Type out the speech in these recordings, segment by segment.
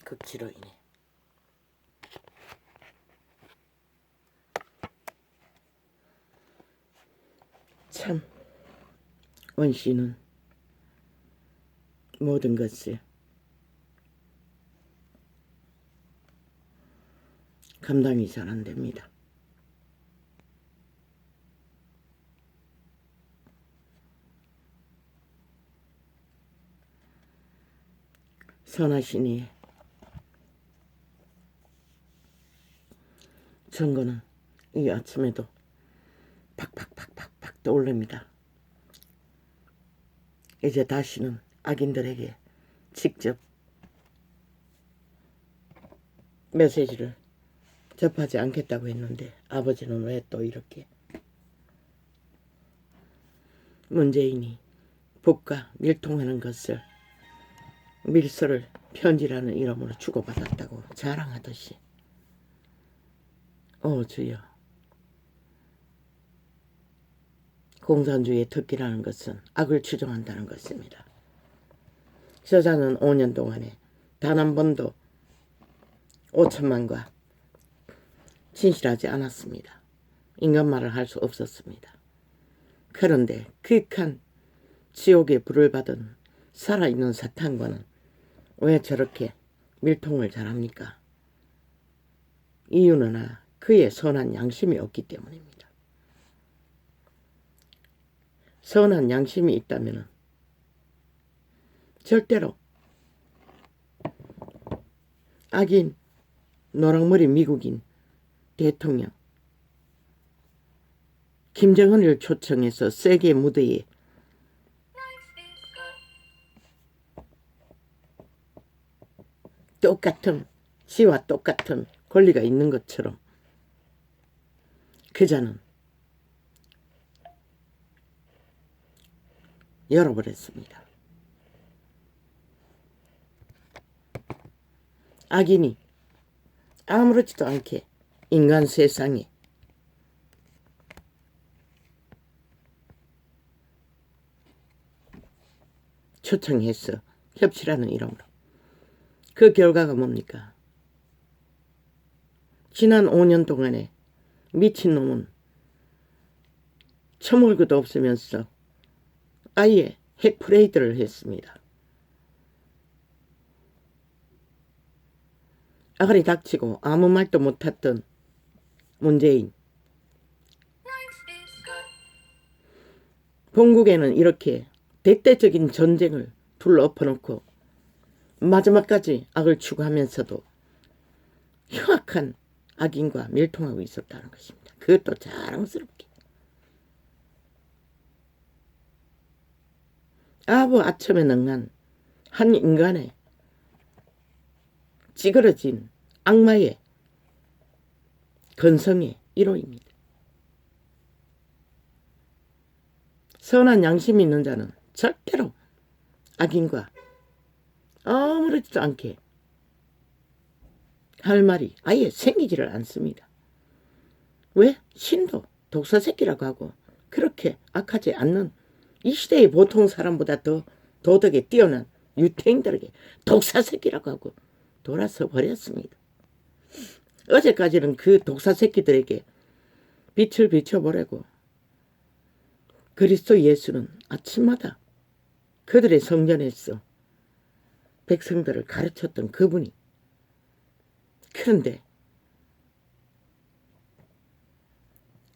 극치로 인해 참 원씨는 모든 것을 감당이 잘 안 됩니다. 선하시니 정거는 이 아침에도 팍팍팍팍팍 떠올립니다. 이제 다시는 악인들에게 직접 메시지를 접하지 않겠다고 했는데 아버지는 왜 또 이렇게 문재인이 북과 밀통하는 것을 밀서를 편지라는 이름으로 주고받았다고 자랑하듯이 주여, 공산주의의 특기라는 것은 악을 추종한다는 것입니다. 저자는 5년 동안에 단 한 번도 5천만과 진실하지 않았습니다. 인간말을 할 수 없었습니다. 그런데 극한 지옥의 불을 받은 살아있는 사탄과는 왜 저렇게 밀통을 잘합니까? 이유는 그의 선한 양심이 없기 때문입니다. 선한 양심이 있다면 절대로 악인 노랑머리 미국인 대통령 김정은을 초청해서 세계 무대에 똑같은 시와 똑같은 권리가 있는 것처럼 그자는 열어버렸습니다. 악인이 아무렇지도 않게 인간 세상에 초청해서 협치라는 이름으로 그 결과가 뭡니까? 지난 5년 동안에 미친놈은 처먹을 것도 없으면서 아예 핵프레이드를 했습니다. 아가리 닥치고 아무 말도 못했던 문재인. 본국에는 이렇게 대대적인 전쟁을 둘러엎어놓고 마지막까지 악을 추구하면서도 흉악한 악인과 밀통하고 있었다는 것입니다. 그것도 자랑스럽게. 아부 아첨에 능한 한 인간의 찌그러진 악마의 건성의 1호입니다. 선한 양심이 있는 자는 절대로 악인과 아무렇지도 않게 할 말이 아예 생기지를 않습니다. 왜? 신도 독사새끼라고 하고 그렇게 악하지 않는 이 시대의 보통 사람보다 더 도덕에 뛰어난 유태인들에게 독사새끼라고 하고 돌아서 버렸습니다. 어제까지는 그 독사새끼들에게 빛을 비춰보려고 그리스도 예수는 아침마다 그들의 성전에서 백성들을 가르쳤던 그분이, 그런데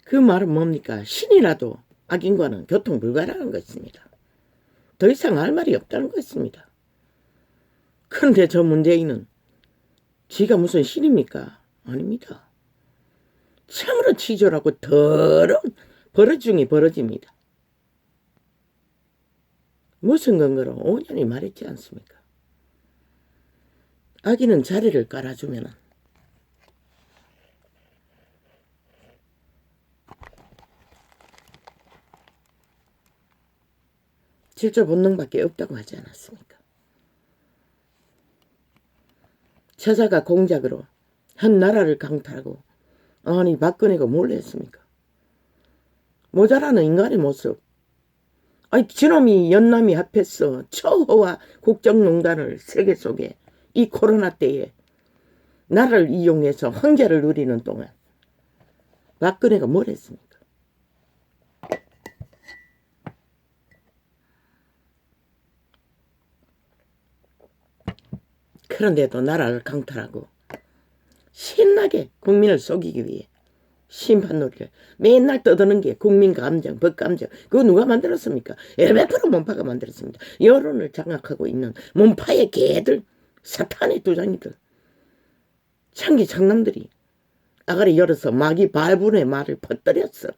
그 말은 뭡니까? 신이라도 악인과는 교통 불가라는 것입니다. 더 이상 할 말이 없다는 것입니다. 그런데 저 문재인은 지가 무슨 신입니까? 아닙니다. 참으로 치졸하고 더러운 버릇 중에 버러집니다. 무슨 근거로 5년이 말했지 않습니까? 악인은 자리를 깔아주면 질조 본능밖에 없다고 하지 않았습니까? 처자가 공작으로 한 나라를 강탈하고 아니 박근혜가 뭘 했습니까? 모자라는 인간의 모습. 아니 저놈이 연남이 합해서 처호와 국정농단을 세계 속에 이 코로나 때에 나라를 이용해서 황제를 누리는 동안 박근혜가 뭘 했습니까? 그런데도 나라를 강탈하고 신나게 국민을 속이기 위해 심판놀이를 맨날 떠드는 게 국민감정, 법감정. 그거 누가 만들었습니까? 엘베프로 문파가 만들었습니다. 여론을 장악하고 있는 문파의 개들, 사탄의 두장이들, 창기 장남들이 아가리 열어서 마귀 발분의 말을 퍼뜨렸어.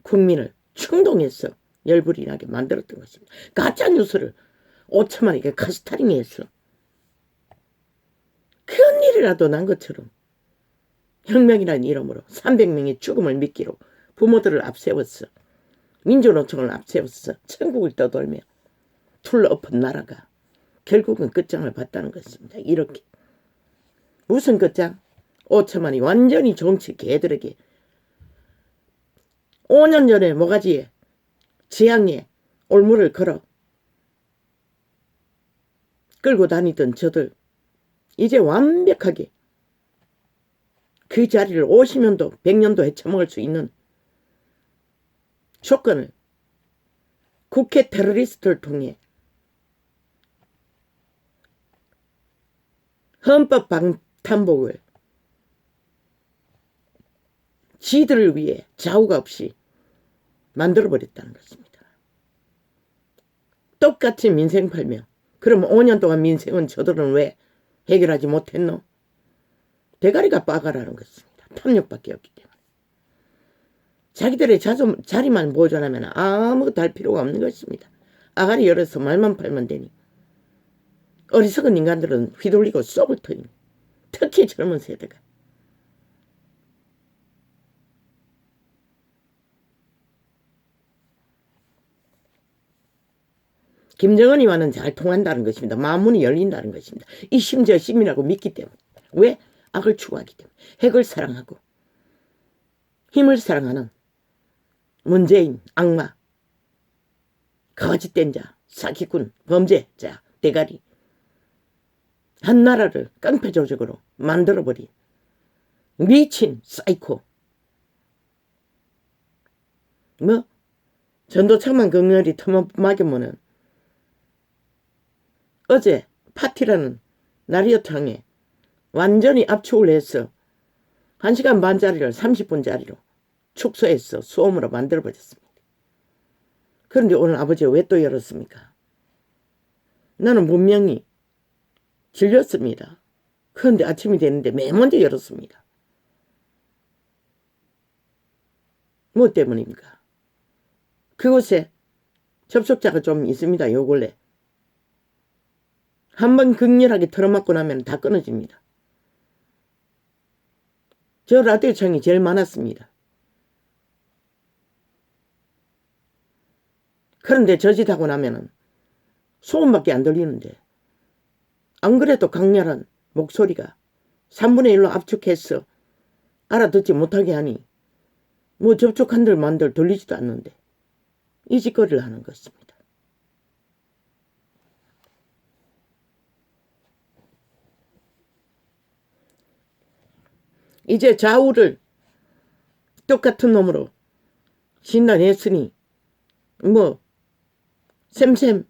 국민을 충동해서 열불이 나게 만들었던 것입니다. 가짜뉴스를 5천만에게 카스타링했어. 큰 일이라도 난 것처럼 혁명이라는 이름으로 300명의 죽음을 미끼로 부모들을 앞세웠어. 민주노총을 앞세웠어. 천국을 떠돌며 둘러엎은 나라가 결국은 끝장을 봤다는 것입니다. 이렇게. 무슨 끝장? 5천만이 완전히 정치 개들에게 5년 전에 모가지에 지향에 올무를 걸어 끌고 다니던 저들 이제 완벽하게 그 자리를 50년도 100년도 헤쳐먹을 수 있는 조건을 국회 테러리스트를 통해 헌법 방탄복을 지들을 위해 좌우가 없이 만들어버렸다는 것입니다. 똑같이 민생 팔며 그럼 5년 동안 민생은 저들은 왜 해결하지 못했노? 대가리가 빠가라는 것입니다. 탐욕밖에 없기 때문에. 자기들의 자리만 보존하면 아무것도 할 필요가 없는 것입니다. 아가리 열어서 말만 팔면 되니 어리석은 인간들은 휘둘리고 쏙을 터니 특히 젊은 세대가. 김정은이와는 잘 통한다는 것입니다. 마음문이 열린다는 것입니다. 이 심지어 심이라고 믿기 때문에. 왜? 악을 추구하기 때문에. 핵을 사랑하고 힘을 사랑하는 문재인, 악마, 거짓된 자, 사기꾼, 범죄자, 대가리. 한 나라를 깡패조직으로 만들어버린 미친 사이코. 전도착만 극렬히 터먹으면은 어제 파티라는 라디오창에 완전히 압축을 해서 1시간 반짜리를 30분짜리로 축소해서 소음으로 만들어버렸습니다. 그런데 오늘 아버지가 왜 또 열었습니까? 나는 분명히 질렸습니다. 그런데 아침이 됐는데 맨 먼저 열었습니다. 뭐 때문입니까? 그곳에 접촉자가 좀 있습니다. 요 근래. 한번 극렬하게 틀어맞고 나면 다 끊어집니다. 저 라디오창이 제일 많았습니다. 그런데 저 짓 하고 나면은 소음밖에 안 들리는데 안 그래도 강렬한 목소리가 3분의 1로 압축해서 알아듣지 못하게 하니 뭐 접촉한들 만들 들리지도 않는데 이 짓거리를 하는 것입니다. 이제 좌우를 똑같은 놈으로 진단했으니 뭐 샘샘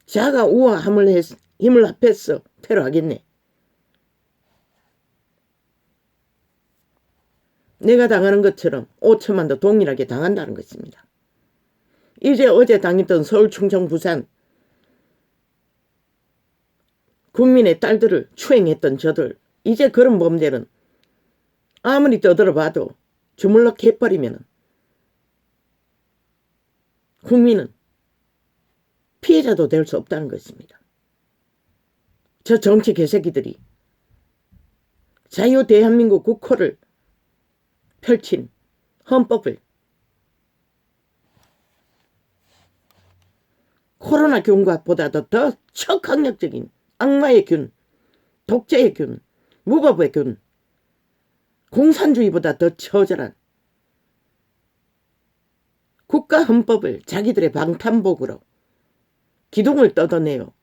자가 우아함을 힘을 합해서 테러하겠네. 내가 당하는 것처럼 5천만도 동일하게 당한다는 것입니다. 이제 어제 당했던 서울, 충청, 부산 국민의 딸들을 추행했던 저들 이제 그런 범죄는 아무리 떠들어봐도 주물럭 해버리면 국민은 피해자도 될 수 없다는 것입니다. 저 정치 개새끼들이 자유 대한민국 국호를 펼친 헌법을 코로나 균과보다도 더 척강력적인 악마의 균, 독재의 균, 무법의 균, 공산주의보다 더 처절한 국가 헌법을 자기들의 방탄복으로 기둥을 뜯어내요.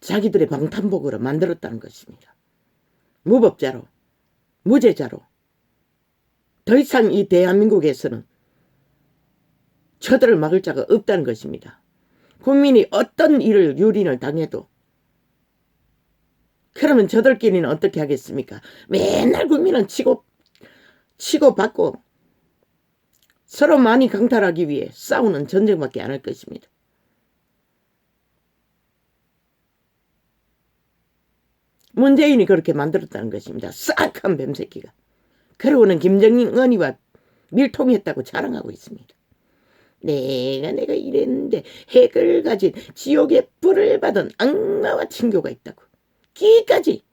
자기들의 방탄복으로 만들었다는 것입니다. 무법자로, 무죄자로 더 이상 이 대한민국에서는 저들을 막을 자가 없다는 것입니다. 국민이 어떤 일을 유린을 당해도 그러면 저들끼리는 어떻게 하겠습니까? 맨날 국민은 치고받고 서로 많이 강탈하기 위해 싸우는 전쟁밖에 안 할 것입니다. 문재인이 그렇게 만들었다는 것입니다. 싹한 뱀새끼가. 그러고는 김정은이와 밀통했다고 자랑하고 있습니다. 내가 이랬는데 핵을 가진 지옥의 불을 받은 악마와 친교가 있다고. 끼까지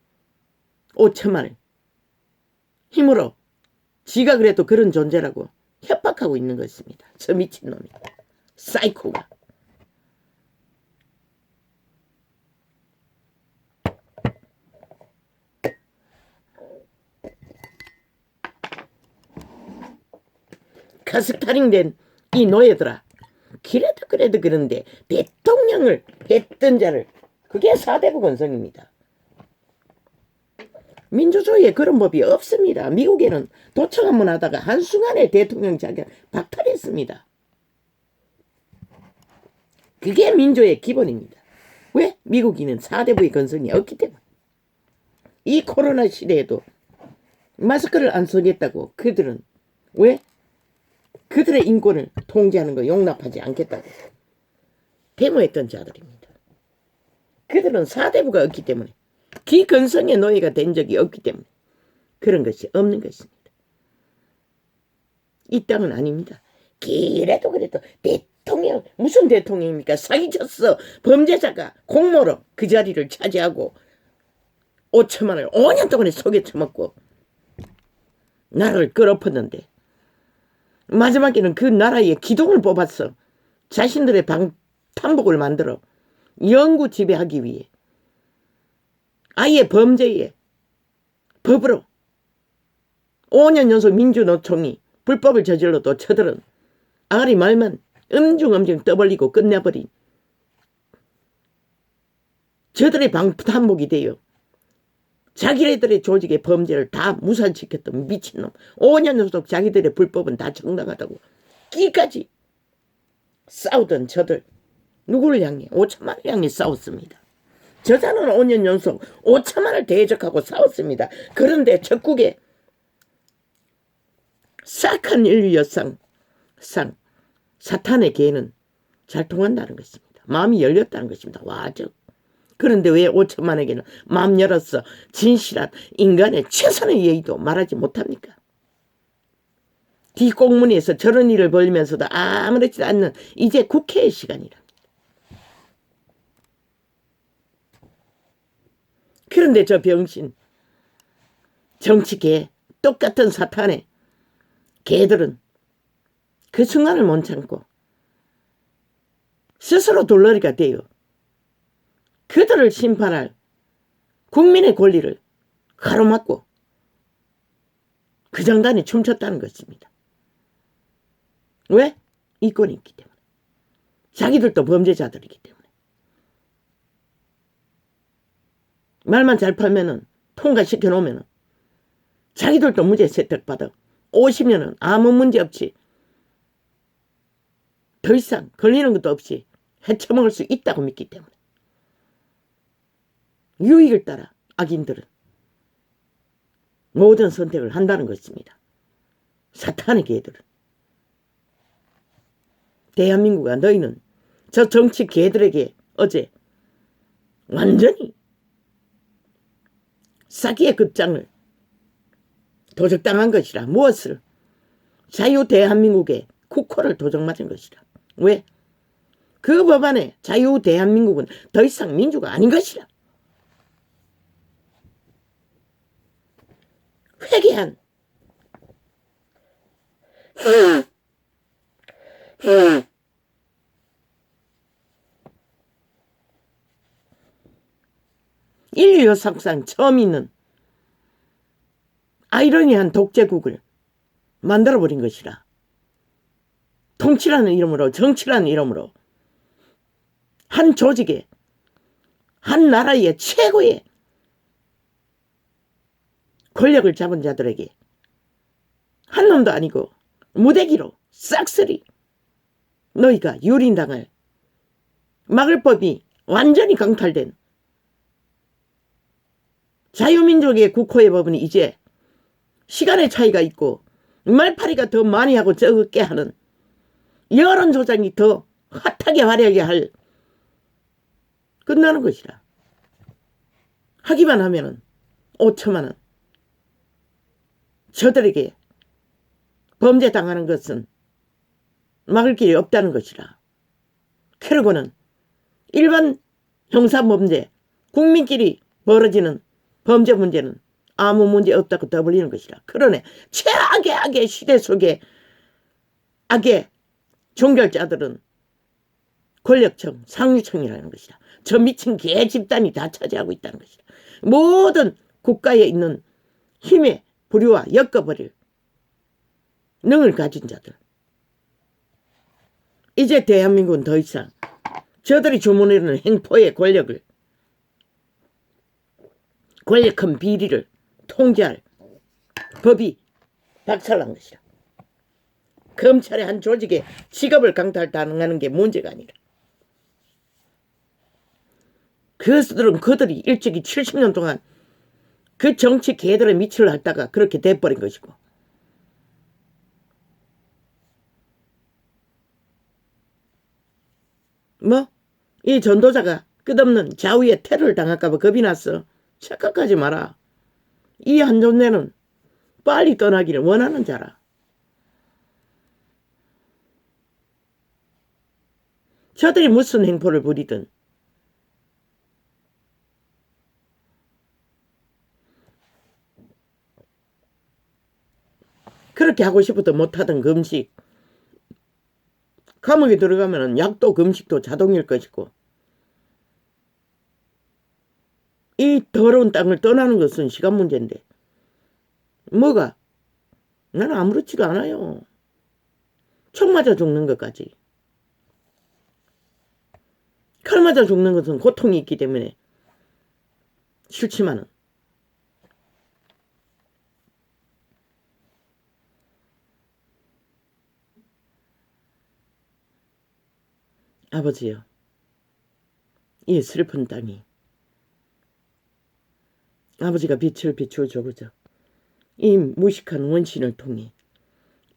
5천만을 힘으로 지가 그래도 그런 존재라고 협박하고 있는 것입니다. 저 미친놈이. 사이코가. 가스타링된 이 노예들아. 그래도 그런데 대통령을 했던 자를 그게 4대부 건성입니다. 민주주의에 그런 법이 없습니다. 미국에는 도청 한번 하다가 한순간에 대통령 자격 박탈했습니다. 그게 민주의 기본입니다. 왜? 미국인은 4대부의 건성이 없기 때문에. 이 코로나 시대에도 마스크를 안 쓰겠다고 그들은 왜? 그들의 인권을 통제하는 거 용납하지 않겠다고 데모했던 자들입니다. 그들은 4대부가 없기 때문에 기건성의 노예가 된 적이 없기 때문에 그런 것이 없는 것입니다. 이 땅은 아닙니다. 그래도 대통령 무슨 대통령입니까? 사기쳤어. 범죄자가 공모로 그 자리를 차지하고 5천만을 5년 동안에 속에 처먹고 나라를 끌어엎었는데 마지막에는 그 나라의 기둥을 뽑아서 자신들의 방탄복을 만들어 영구 지배하기 위해 아예 범죄의 법으로 5년 연속 민주노총이 불법을 저질러도 저들은 아가리 말만 엄중엄중 떠벌리고 끝내버린 저들의 방탄복이 되어 자기네들의 조직의 범죄를 다 무산시켰던 미친놈. 5년 연속 자기들의 불법은 다 정당하다고 끼까지 싸우던 저들 누구를 향해? 5천만을 향해 싸웠습니다. 저자는 5년 연속 5천만을 대적하고 싸웠습니다. 그런데 적국에 싹한 인류 여상 사탄의 개는 잘 통한다는 것입니다. 마음이 열렸다는 것입니다. 와적. 그런데 왜 5천만에게는 마음 열었어 진실한 인간의 최선의 예의도 말하지 못합니까? 뒷공문에서 저런 일을 벌이면서도 아무렇지도 않는 이제 국회의 시간이랍니다. 그런데 저 병신 정치개 똑같은 사탄의 개들은 그 순간을 못 참고 스스로 돌러리가 되어 그들을 심판할 국민의 권리를 가로막고 그 장단에 춤췄다는 것입니다. 왜? 이권이 있기 때문에. 자기들도 범죄자들이기 때문에. 말만 잘 팔면은 통과시켜 놓으면은 자기들도 무죄 세탁받아 50년은 아무 문제 없이 더 이상 걸리는 것도 없이 헤쳐먹을 수 있다고 믿기 때문에. 유익을 따라 악인들은 모든 선택을 한다는 것입니다. 사탄의 개들은. 대한민국아, 너희는 저 정치 개들에게 어제 완전히 사기의 끝장을 도적당한 것이라. 무엇을? 자유 대한민국에 국호를 도적맞은 것이라. 왜? 그 법안에 자유 대한민국은 더 이상 민주가 아닌 것이라. 회개한 인류 역사상 처음 있는 아이러니한 독재국을 만들어버린 것이라. 통치라는 이름으로, 정치라는 이름으로 한 조직에 한 나라의 최고의 권력을 잡은 자들에게 한 놈도 아니고 무대기로 싹쓸이 너희가 유린당할 막을 법이 완전히 강탈된 자유민족의 국호의 법은 이제 시간의 차이가 있고 말파리가 더 많이 하고 적게 하는 여론조장이 더 핫하게 화려하게 할 끝나는 것이라. 하기만 하면은 5천만 원. 저들에게 범죄당하는 것은 막을 길이 없다는 것이라. 그러고는 일반 형사범죄, 국민끼리 벌어지는 범죄 문제는 아무 문제 없다고 떠벌리는 것이라. 그러네 최악의 악의 시대 속에 악의 종결자들은 권력청, 상류청이라는 것이라. 저 미친 개 집단이 다 차지하고 있다는 것이라. 모든 국가에 있는 힘의 부류와 엮어버릴 능을 가진 자들. 이제 대한민국은 더 이상 저들이 주문하는 행포의 권력을, 권력한 비리를 통제할 법이 박살난 것이라. 검찰의 한 조직의 직업을 강탈당하는 게 문제가 아니라 그들이 일찍이 70년 동안 그 정치 개들의 밑을 핥다가 그렇게 돼버린 것이고, 이 전도자가 끝없는 좌우의 테러를 당할까봐 겁이 났어. 착각하지 마라. 이 한존내는 빨리 떠나기를 원하는 자라. 저들이 무슨 행포를 부리든 그렇게 하고 싶어도 못하던 금식, 감옥에 들어가면 약도 금식도 자동일 것이고, 이 더러운 땅을 떠나는 것은 시간 문제인데 뭐가? 나는 아무렇지도 않아요. 총 맞아 죽는 것까지. 칼 맞아 죽는 것은 고통이 있기 때문에 싫지만은 아버지요, 이 슬픈 땅이 아버지가 빛을 비추어 줘보죠. 이 무식한 원신을 통해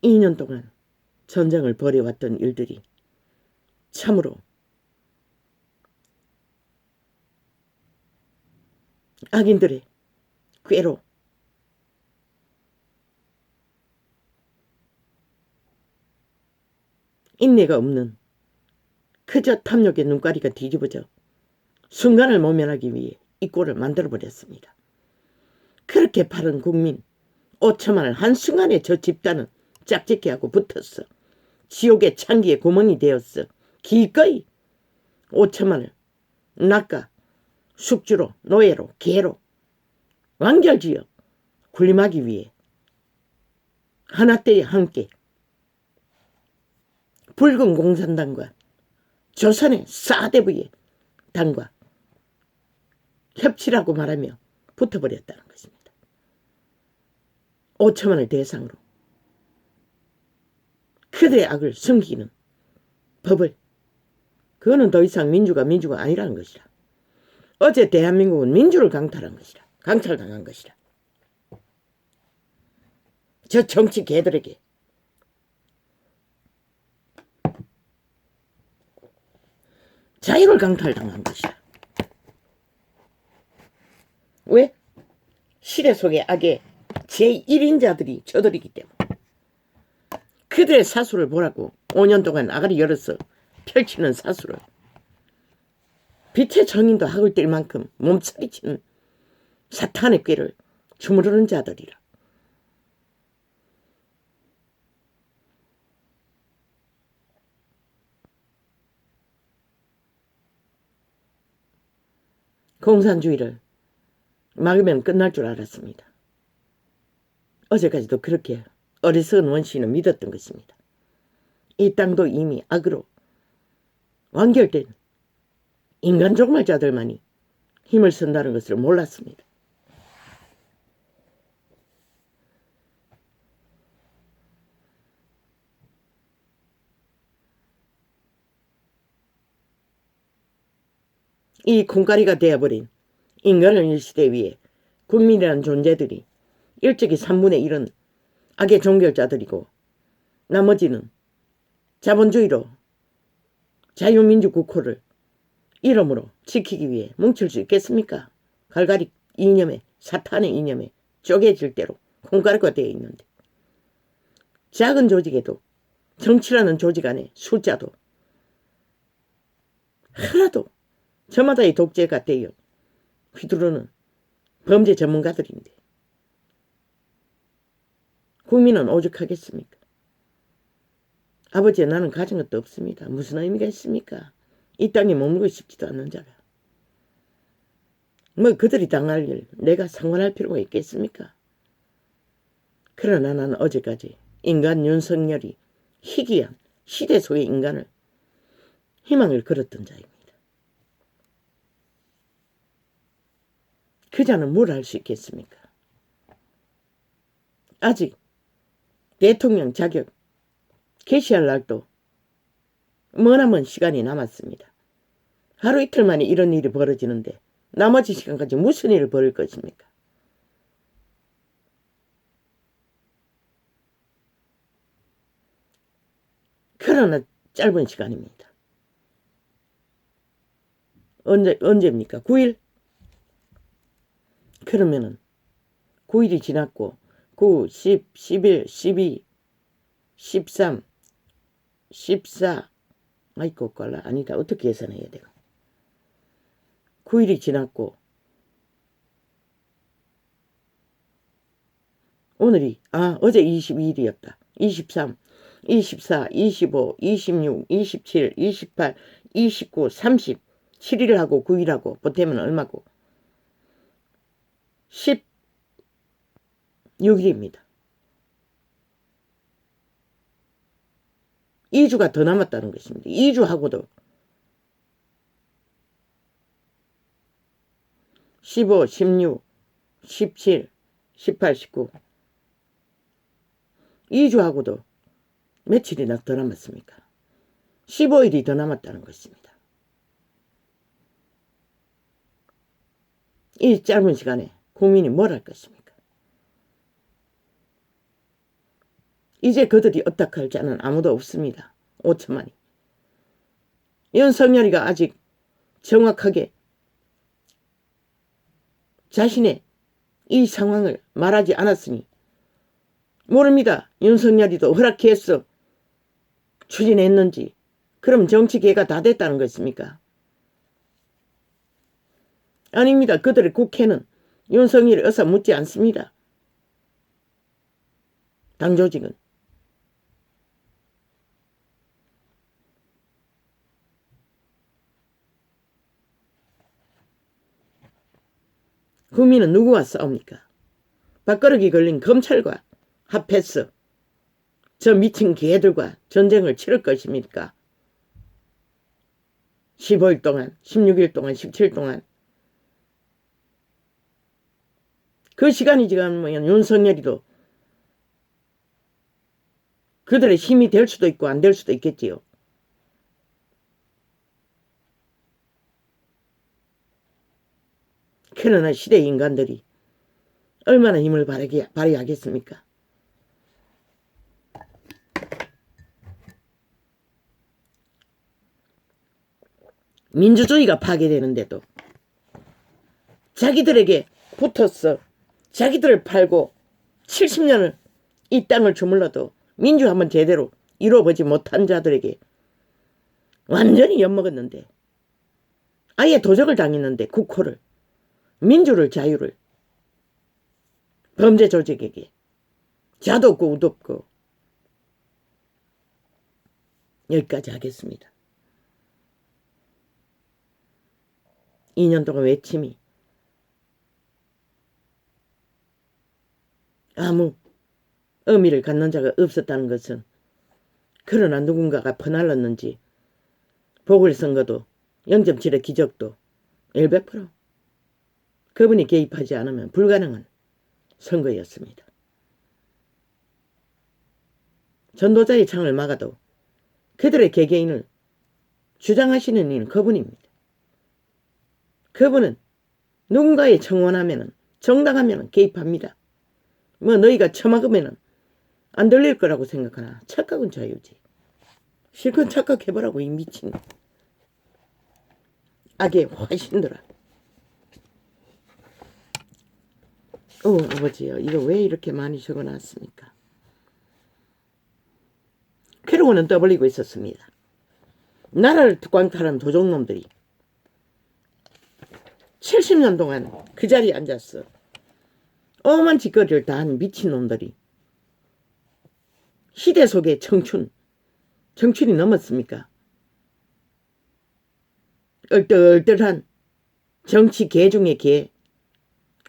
2년 동안 전쟁을 벌여왔던 일들이 참으로 악인들의 꾀로 인내가 없는 그저 탐욕의 눈가리가 뒤집어져 순간을 모면하기 위해 이 꼴을 만들어버렸습니다. 그렇게 바른 국민 5천만을 한순간에 저 집단은 짝짓기 하고 붙었어. 지옥의 창기에 구멍이 되었어. 기꺼이 5천만을 낙가, 숙주로, 노예로, 개로 완결지어 군림하기 위해 하나때에 함께 붉은 공산당과 조선의 사대부의 당과 협치라고 말하며 붙어버렸다는 것입니다. 5천만을 대상으로 그들의 악을 숨기는 법을, 그거는 더 이상 민주가 아니라는 것이라. 어제 대한민국은 민주를 강탈한 것이라. 강탈당한 것이라. 저 정치 개들에게 자유를 강탈당한 것이라. 왜? 시대 속의 악의 제1인자들이 저들이기 때문에. 그들의 사수를 보라고 5년 동안 아가리 열어서 펼치는 사수를. 빛의 정인도 학을 뗄 만큼 몸서리치는 사탄의 꾀를 주무르는 자들이라. 공산주의를 막으면 끝날 줄 알았습니다. 어제까지도 그렇게 어리석은 원시는 믿었던 것입니다. 이 땅도 이미 악으로 완결된 인간 종말자들만이 힘을 쓴다는 것을 몰랐습니다. 이 콩가리가 되어버린 인간을 이 시대 위에 국민이라는 존재들이 일찍이 3분의 1은 악의 종결자들이고 나머지는 자본주의로 자유민주국호를 이름으로 지키기 위해 뭉칠 수 있겠습니까? 갈갈이 이념에 사탄의 이념에 쪼개질 대로 콩가루가 되어 있는데 작은 조직에도 정치라는 조직 안에 숫자도 하나도 저마다의 독재가 되어 휘두르는 범죄 전문가들인데 국민은 오죽하겠습니까? 아버지 나는 가진 것도 없습니다. 무슨 의미가 있습니까? 이 땅에 머물고 싶지도 않는 자가. 뭐 그들이 당할 일 내가 상관할 필요가 있겠습니까? 그러나 나는 어제까지 인간 윤석열이 희귀한 시대 속의 인간을 희망을 걸었던 자입니다. 그 자는 뭘 할 수 있겠습니까? 아직 대통령 자격 개시할 날도 머나먼 시간이 남았습니다. 하루 이틀 만에 이런 일이 벌어지는데 나머지 시간까지 무슨 일을 벌일 것입니까? 그러나 짧은 시간입니다. 언제입니까? 9일? 그러면은 9일이 지났고 9, 10, 11, 12, 13, 14 아이고 꼴라 아니다. 어떻게 계산해야 돼요? 9일이 지났고 오늘이 어제 22일이었다. 23, 24, 25, 26, 27, 28, 29, 30 7일하고 9일하고 보태면 얼마고 16일입니다. 2주가 더 남았다는 것입니다. 2주하고도 15, 16, 17, 18, 19 2주하고도 며칠이나 더 남았습니까? 15일이 더 남았다는 것입니다. 이 짧은 시간에 국민이 뭘 할 것입니까? 이제 그들이 어떡할 자는 아무도 없습니다. 5천만이. 윤석열이가 아직 정확하게 자신의 이 상황을 말하지 않았으니 모릅니다. 윤석열이도 허락해서 추진했는지 그럼 정치개가 다 됐다는 것입니까? 아닙니다. 그들의 국회는 윤석열이 어서 묻지 않습니다. 당조직은. 국민은 누구와 싸웁니까? 밥그릇이 걸린 검찰과 합해서 저 미친 개들과 전쟁을 치를 것입니까? 15일 동안, 16일 동안, 17일 동안 그 시간이 지나면 윤석열이도 그들의 힘이 될 수도 있고 안 될 수도 있겠지요. 그러나 시대 인간들이 얼마나 힘을 발휘하겠습니까? 민주주의가 파괴되는데도 자기들에게 붙어서 자기들을 팔고 70년을 이 땅을 주물러도 민주 한번 제대로 이루어보지 못한 자들에게 완전히 엿먹었는데 아예 도적을 당했는데 국호를 민주를 자유를 범죄 조직에게 자도 없고 우도 없고 여기까지 하겠습니다. 2년 동안 외침이 아무 의미를 갖는 자가 없었다는 것은 그러나 누군가가 퍼날랐는지 보궐선거도 0.7의 기적도 100% 그분이 개입하지 않으면 불가능한 선거였습니다. 전도자의 창을 막아도 그들의 개개인을 주장하시는 이는 그분입니다. 그분은 누군가의 청원하면은 정당하면은 개입합니다. 뭐 너희가 처막으면은 안 들릴 거라고 생각하나 착각은 자유지. 실컷 착각해보라고 이 미친 악의 화신들아. 아버지요, 이거 왜 이렇게 많이 적어놨습니까? 캐로건은 떠벌리고 있었습니다. 나라를 광탈한 도적놈들이 70년 동안 그 자리에 앉았어. 엄한 짓거리를 다 한 미친놈들이 시대 속의 청춘이 넘었습니까? 얼떨떨한 정치 개 중의 개,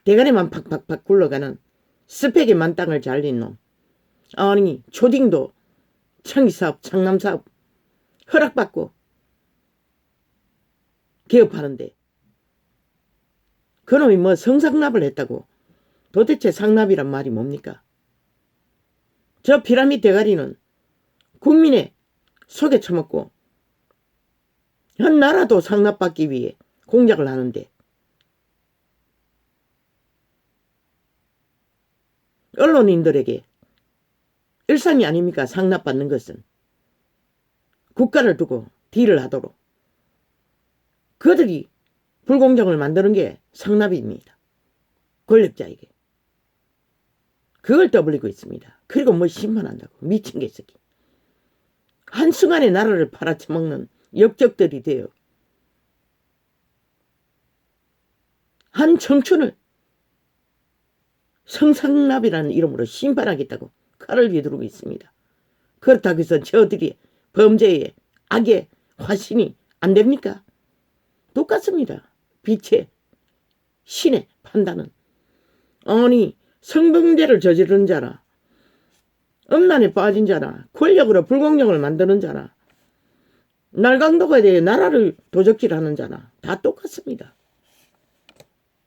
대가리만 팍팍팍 굴러가는 스펙의 만땅을 잘린 놈. 아니 초딩도 창의사업 창남사업 허락받고 개업하는데 그놈이 뭐 성상납을 했다고 도대체 상납이란 말이 뭡니까? 저 피라미드 대가리는 국민의 속에 처먹고 현 나라도 상납받기 위해 공작을 하는데 언론인들에게 일상이 아닙니까? 상납받는 것은 국가를 두고 딜을 하도록 그들이 불공정을 만드는 게 상납입니다. 권력자에게. 그걸 떠벌리고 있습니다. 그리고 뭐 심판한다고 미친 개새끼. 한순간에 나라를 팔아쳐먹는 역적들이 되어 한 청춘을 성상납이라는 이름으로 심판하겠다고 칼을 휘두르고 있습니다. 그렇다고 해서 저들이 범죄의 악의 화신이 안 됩니까? 똑같습니다. 빛의 신의 판단은. 아니 성범죄를 저지른 자나 음란에 빠진 자나 권력으로 불공정을 만드는 자나 날강도가 되어 나라를 도적질하는 자나 다 똑같습니다.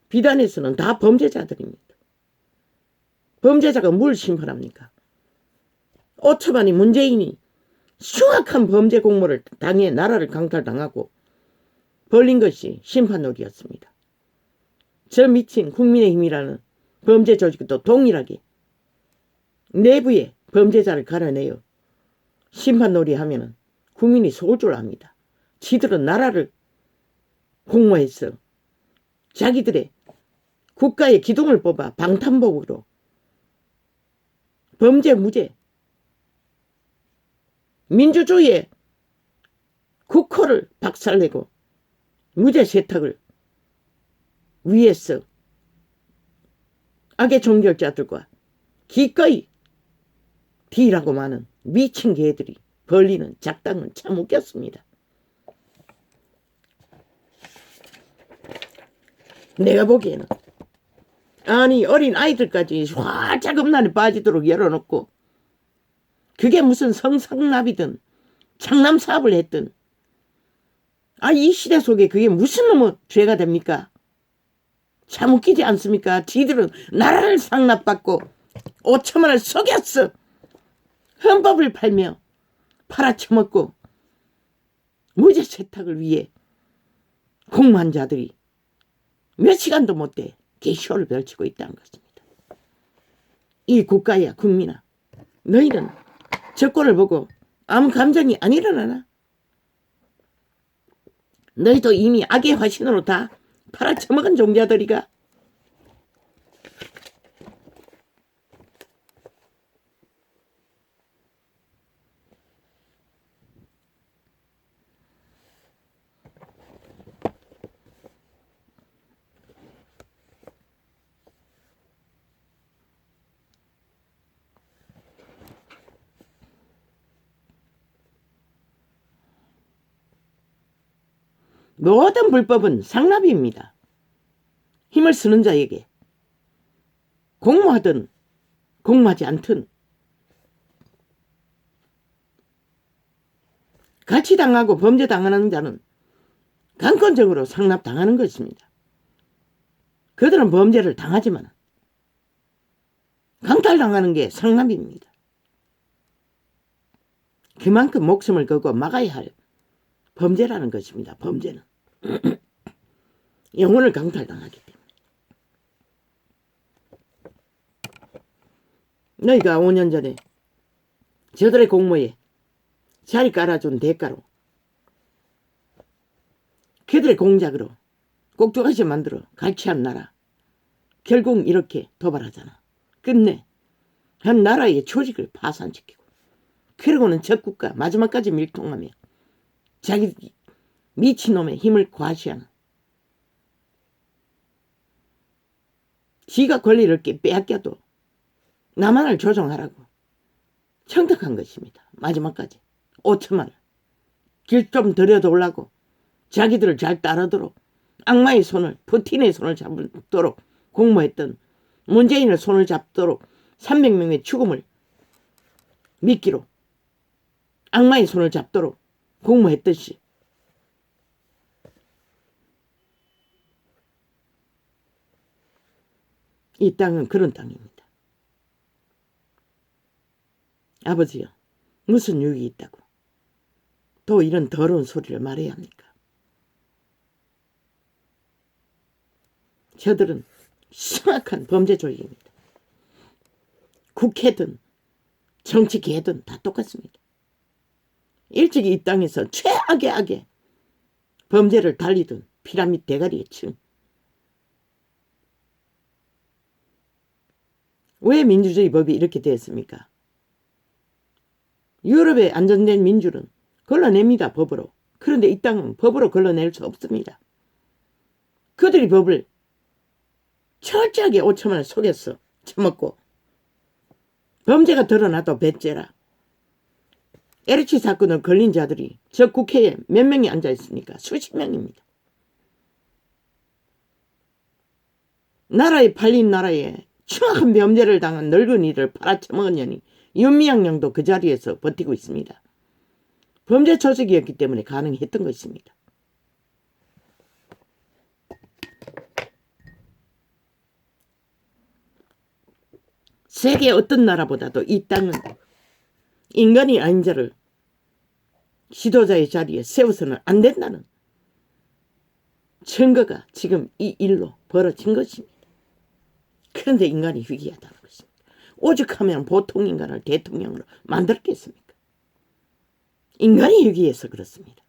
비단에서는 다 범죄자들입니다. 범죄자가 뭘 심판합니까? 5초 만에 문재인이 흉악한 범죄 공모를 당해 나라를 강탈당하고 벌린 것이 심판놀이였습니다. 저 미친 국민의힘이라는 범죄 조직도 동일하게 내부에 범죄자를 갈아내어 심판놀이 하면은 국민이 속을 줄 압니다. 지들은 나라를 공모해서 자기들의 국가의 기둥을 뽑아 방탄복으로 범죄 무죄 민주주의의 국호를 박살내고 무죄 세탁을 위해서 악의 종결자들과 기꺼이 딜하고 마는 미친 개들이 벌리는 작당은 참 웃겼습니다. 내가 보기에는 아니 어린 아이들까지 활짝 음란에 빠지도록 열어놓고 그게 무슨 성상납이든 창남사업을 했든 이 시대 속에 그게 무슨 놈의 죄가 됩니까? 참 웃기지 않습니까? 지들은 나라를 상납받고 5천만을 속였어. 헌법을 팔며 팔아쳐먹고 무죄 세탁을 위해 공무한 자들이 몇 시간도 못돼 개쇼를 펼치고 있다는 것입니다. 이 국가야 국민아, 너희는 저꼴을 보고 아무 감정이 안 일어나나? 너희도 이미 악의 화신으로 다 팔아쳐먹은 종자들이가. 모든 불법은 상납입니다. 힘을 쓰는 자에게 공모하든 공모하지 않든 같이 당하고 범죄 당하는 자는 강권적으로 상납당하는 것입니다. 그들은 범죄를 당하지만 강탈당하는 게 성남입니다. 그만큼 목숨을 걸고 막아야 할 범죄라는 것입니다. 범죄는. 영혼을 강탈당하기 때문에. 너희가 5년 전에 저들의 공모에 자리 깔아준 대가로 그들의 공작으로 꼭두가시 만들어 갈취한 나라. 결국 이렇게 도발하잖아. 끝내 한 나라의 조직을 파산시키고 그러고는 적국과 마지막까지 밀통하며 자기 미친놈의 힘을 과시하는 지가 권리를 빼앗겨도 나만을 조종하라고 청탁한 것입니다. 마지막까지 5천만 원. 길 좀 들여다오려고 자기들을 잘 따르도록 악마의 손을 푸틴의 손을 잡도록 공모했던 문재인의 손을 잡도록 300명의 죽음을 미끼로 악마의 손을 잡도록 공모했듯이 이 땅은 그런 땅입니다. 아버지요, 무슨 유익이 있다고 또 이런 더러운 소리를 말해야 합니까? 저들은 심각한 범죄 조직입니다. 국회든 정치계든 다 똑같습니다. 일찍이 이 땅에서 최악의 악의 범죄를 달리던 피라미드 대가리의 층. 왜 민주주의 법이 이렇게 되었습니까? 유럽의 안정된 민주는 걸러냅니다. 법으로. 그런데 이 땅은 법으로 걸러낼 수 없습니다. 그들이 법을 철저하게 5천만 원 속였어. 처먹고. 범죄가 드러나도 배째라. LH 사건으로 걸린 자들이 저 국회에 몇 명이 앉아 있습니까? 수십 명입니다. 나라에 팔린 나라에 추악한 범죄를 당한 늙은이를 팔아쳐먹은 년이 윤미향 양도 그 자리에서 버티고 있습니다. 범죄 조직이었기 때문에 가능했던 것입니다. 세계 어떤 나라보다도 이 땅은 인간이 아닌 자를 지도자의 자리에 세워서는 안 된다는 증거가 지금 이 일로 벌어진 것입니다. 그런데 인간이 희귀하다는 것입니다. 오죽하면 보통 인간을 대통령으로 만들었겠습니까? 인간이 희귀해서 그렇습니다.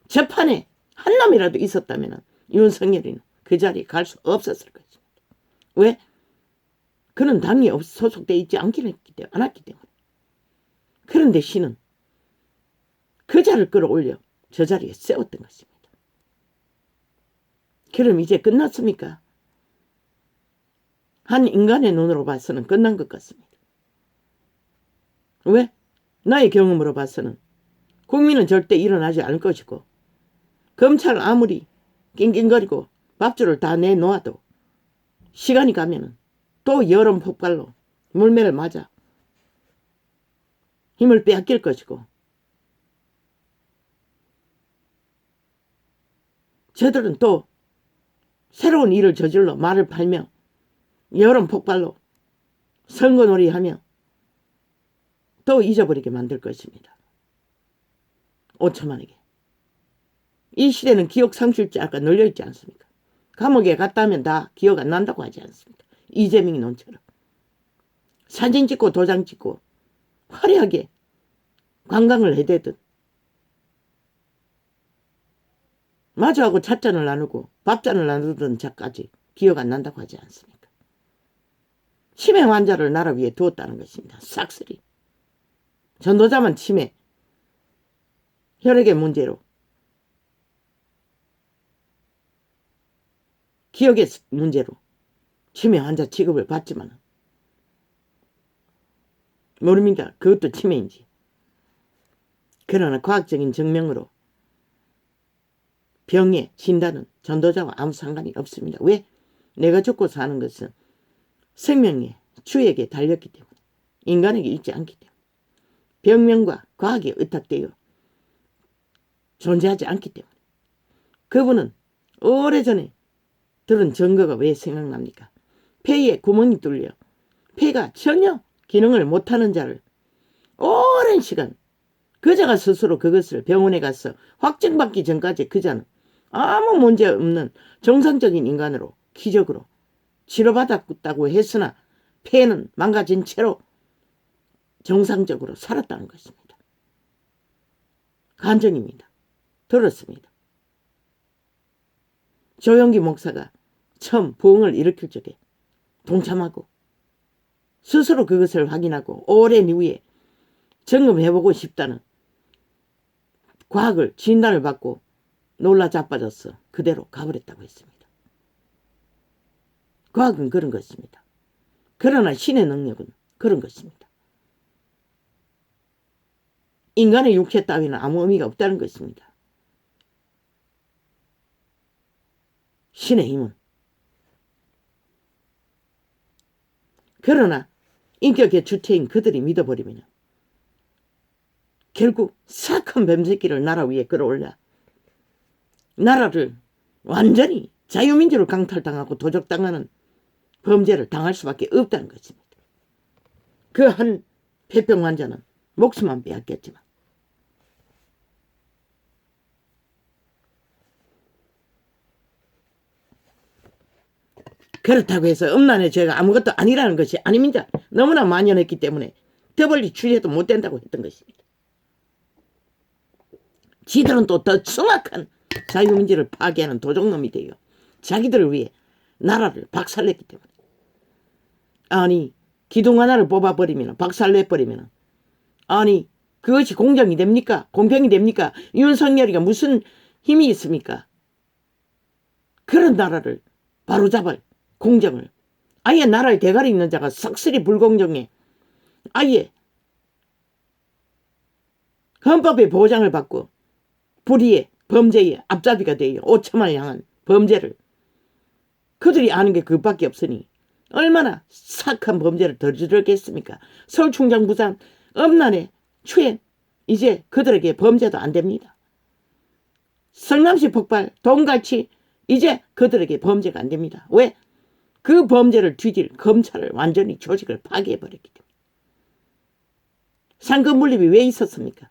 저 판에 한 놈이라도 있었다면 윤석열이는 그 자리에 갈 수 없었을 것입니다. 왜? 그는 당이 소속되어 있지 않았기 때문에. 그런데 신은 그 자를 끌어올려 저 자리에 세웠던 것입니다. 그럼 이제 끝났습니까? 한 인간의 눈으로 봐서는 끝난 것 같습니다. 왜? 나의 경험으로 봐서는 국민은 절대 일어나지 않을 것이고 검찰 아무리 낑낑거리고 밥줄을 다 내놓아도 시간이 가면은 또 여름 폭발로 물매를 맞아 힘을 빼앗길 것이고 저들은 또 새로운 일을 저질러 말을 팔며 여름 폭발로 선거놀이하며 또 잊어버리게 만들 것입니다. 5천만에게. 이 시대는 기억 상실자가 널려있지 않습니까? 감옥에 갔다 하면 다 기억 안 난다고 하지 않습니까? 이재명이 논처럼. 사진 찍고 도장 찍고 화려하게 관광을 해대듯 마주하고 찻잔을 나누고 밥잔을 나누던 자까지 기억 안 난다고 하지 않습니까? 치매 환자를 나라 위에 두었다는 것입니다. 싹쓸이. 전도자만 치매, 혈액의 문제로, 기억의 문제로 치매 환자 취급을 받지만 모릅니다. 그것도 치매인지. 그러나 과학적인 증명으로 병의 진단은 전도자와 아무 상관이 없습니다. 왜? 내가 죽고 사는 것은 생명의 주에게 달렸기 때문에, 인간에게 있지 않기 때문에, 병명과 과학에 의탁되어 존재하지 않기 때문에, 그분은 오래전에 들은 증거가 왜 생각납니까? 폐에 구멍이 뚫려 폐가 전혀 기능을 못하는 자를 오랜 시간 그자가 스스로 그것을 병원에 가서 확정받기 전까지 그자는 아무 문제 없는 정상적인 인간으로 기적으로 치료받았다고 했으나 폐는 망가진 채로 정상적으로 살았다는 것입니다. 간증입니다. 들었습니다. 조영기 목사가 처음 부흥을 일으킬 적에 동참하고 스스로 그것을 확인하고 오랜 이후에 점검해보고 싶다는 과학을 진단을 받고 놀라 자빠져서 그대로 가버렸다고 했습니다. 과학은 그런 것입니다. 그러나 신의 능력은 그런 것입니다. 인간의 육체 따위는 아무 의미가 없다는 것입니다. 신의 힘은. 그러나 인격의 주체인 그들이 믿어버리면 결국 사악한 뱀새끼를 나라 위에 끌어올려 나라를 완전히 자유민주로 강탈당하고 도적당하는 범죄를 당할 수밖에 없다는 것입니다. 그 한 폐병 환자는 목숨만 빼앗겼지만 그렇다고 해서 음란의 죄가 아무것도 아니라는 것이 아닙니다. 너무나 만연했기 때문에 더블리 취재도 못 된다고 했던 것입니다. 지들은 또 더 정확한 자유민주를 파괴하는 도적놈이 되어 자기들을 위해 나라를 박살냈기 때문에 아니 기둥 하나를 뽑아버리면 박살내버리면 아니 그것이 공정이 됩니까? 공평이 됩니까? 윤석열이가 무슨 힘이 있습니까? 그런 나라를 바로잡을 공정을 아예 나라에 대가리 있는 자가 싹쓸이 불공정해 아예 헌법의 보장을 받고 불의의 범죄의 앞잡이가 되어 오천만을 향한 범죄를 그들이 아는 게 그것밖에 없으니 얼마나 사악한 범죄를 더 저지르겠습니까? 서울충장 부산 음란의 추행 이제 그들에게 범죄도 안 됩니다. 성남시 폭발 돈갈치 이제 그들에게 범죄가 안 됩니다. 왜? 그 범죄를 뒤질 검찰을 완전히 조직을 파괴해버렸기 때문에. 상급 분립이 왜 있었습니까?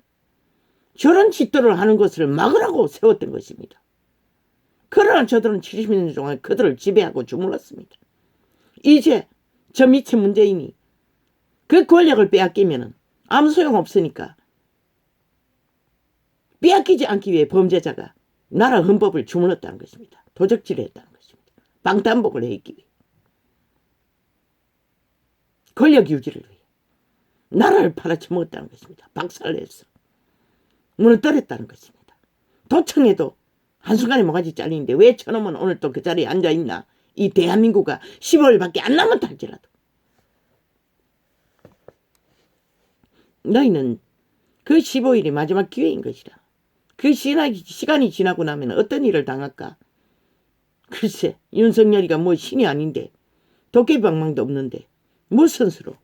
저런 짓들을 하는 것을 막으라고 세웠던 것입니다. 그러나 저들은 70년 동안 그들을 지배하고 주물렀습니다. 이제 저 미친 문재인이 그 권력을 빼앗기면 아무 소용없으니까 빼앗기지 않기 위해 범죄자가 나라 헌법을 주물렀다는 것입니다. 도적질을 했다는 것입니다. 방탄복을 했기 위해. 권력 유지를 위해. 나라를 팔아쳐먹었다는 것입니다. 박살냈어. 무너뜨렸다는 것입니다. 도청에도 한순간에 뭐가지 잘리는데 왜 저놈은 오늘 또 그 자리에 앉아있나. 이 대한민국가 15일밖에 안 남았다 할지라도. 너희는 그 15일이 마지막 기회인 것이라. 그 시간이 지나고 나면 어떤 일을 당할까? 글쎄 윤석열이가 뭐 신이 아닌데 도깨비방망도 없는데 무슨 수로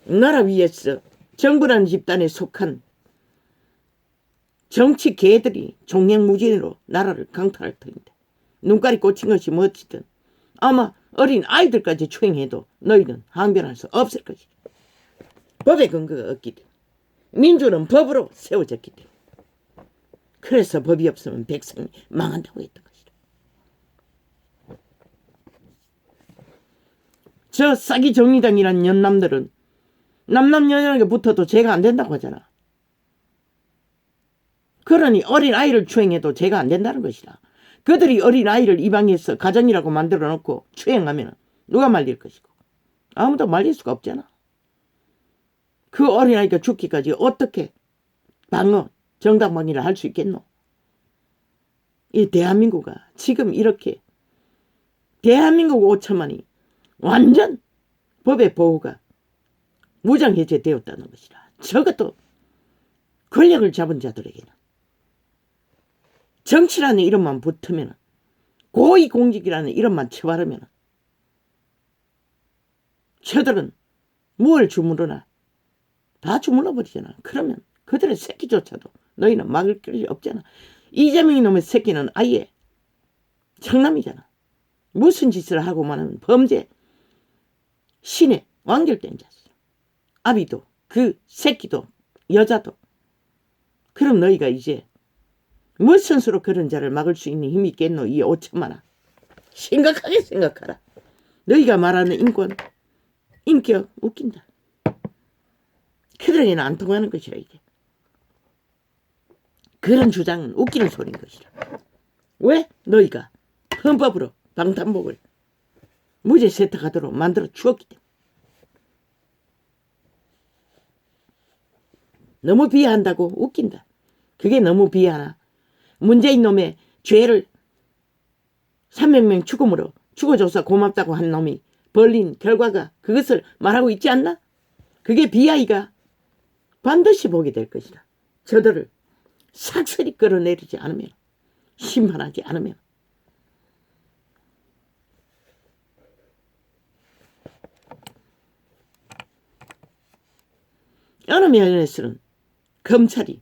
나라 위에서 정부라는 집단에 속한 정치 개들이 종횡무진으로 나라를 강탈할 터인데 눈깔이 꽂힌 것이 무엇이든 아마 어린 아이들까지 추행해도 너희는 항변할 수 없을 것이다. 법의 근거가 없기 때문에 민주는 법으로 세워졌기 때문에 그래서 법이 없으면 백성이 망한다고 했던 것이다. 저 싸기 정의당이라는 연남들은 남남여녀에게 붙어도 죄가 안 된다고 하잖아. 그러니 어린 아이를 추행해도 죄가 안 된다는 것이다. 그들이 어린 아이를 입양해서 가정이라고 만들어 놓고 추행하면 누가 말릴 것이고 아무도 말릴 수가 없잖아. 그 어린아이가 죽기까지 어떻게 방어 정당방위를 할 수 있겠노? 이 대한민국아 지금 이렇게 대한민국 5천만이 완전 법의 보호가 무장해제되었다는 것이라. 적어도 권력을 잡은 자들에게는 정치라는 이름만 붙으면 고위공직이라는 이름만 쳐바르면 저들은 무엇을 주무르나 다 주물러버리잖아. 그러면 그들의 새끼조차도 너희는 막을 길이 없잖아. 이재명이 놈의 새끼는 아예 청남이잖아. 무슨 짓을 하고만 하면 범죄 신의 완결된 자식. 아비도 그 새끼도 여자도. 그럼 너희가 이제 무슨 수로 그런 자를 막을 수 있는 힘이 있겠노? 이 5천만아. 심각하게 생각하라. 너희가 말하는 인권, 인격 웃긴다. 그들에게는 안 통하는 것이라 이게. 그런 주장은 웃기는 소리인 것이라. 왜? 너희가 헌법으로 방탄복을 무죄 세탁하도록 만들어 주었기 때문에. 너무 비하한다고 웃긴다. 그게 너무 비하나. 문재인 놈의 죄를 300명 죽음으로 죽어줘서 고맙다고 한 놈이 벌린 결과가 그것을 말하고 있지 않나? 그게 비하이가 반드시 보게 될 것이다. 저들을 삭슬이 끌어내리지 않으면, 심판하지 않으면. 어느 면에서는 검찰이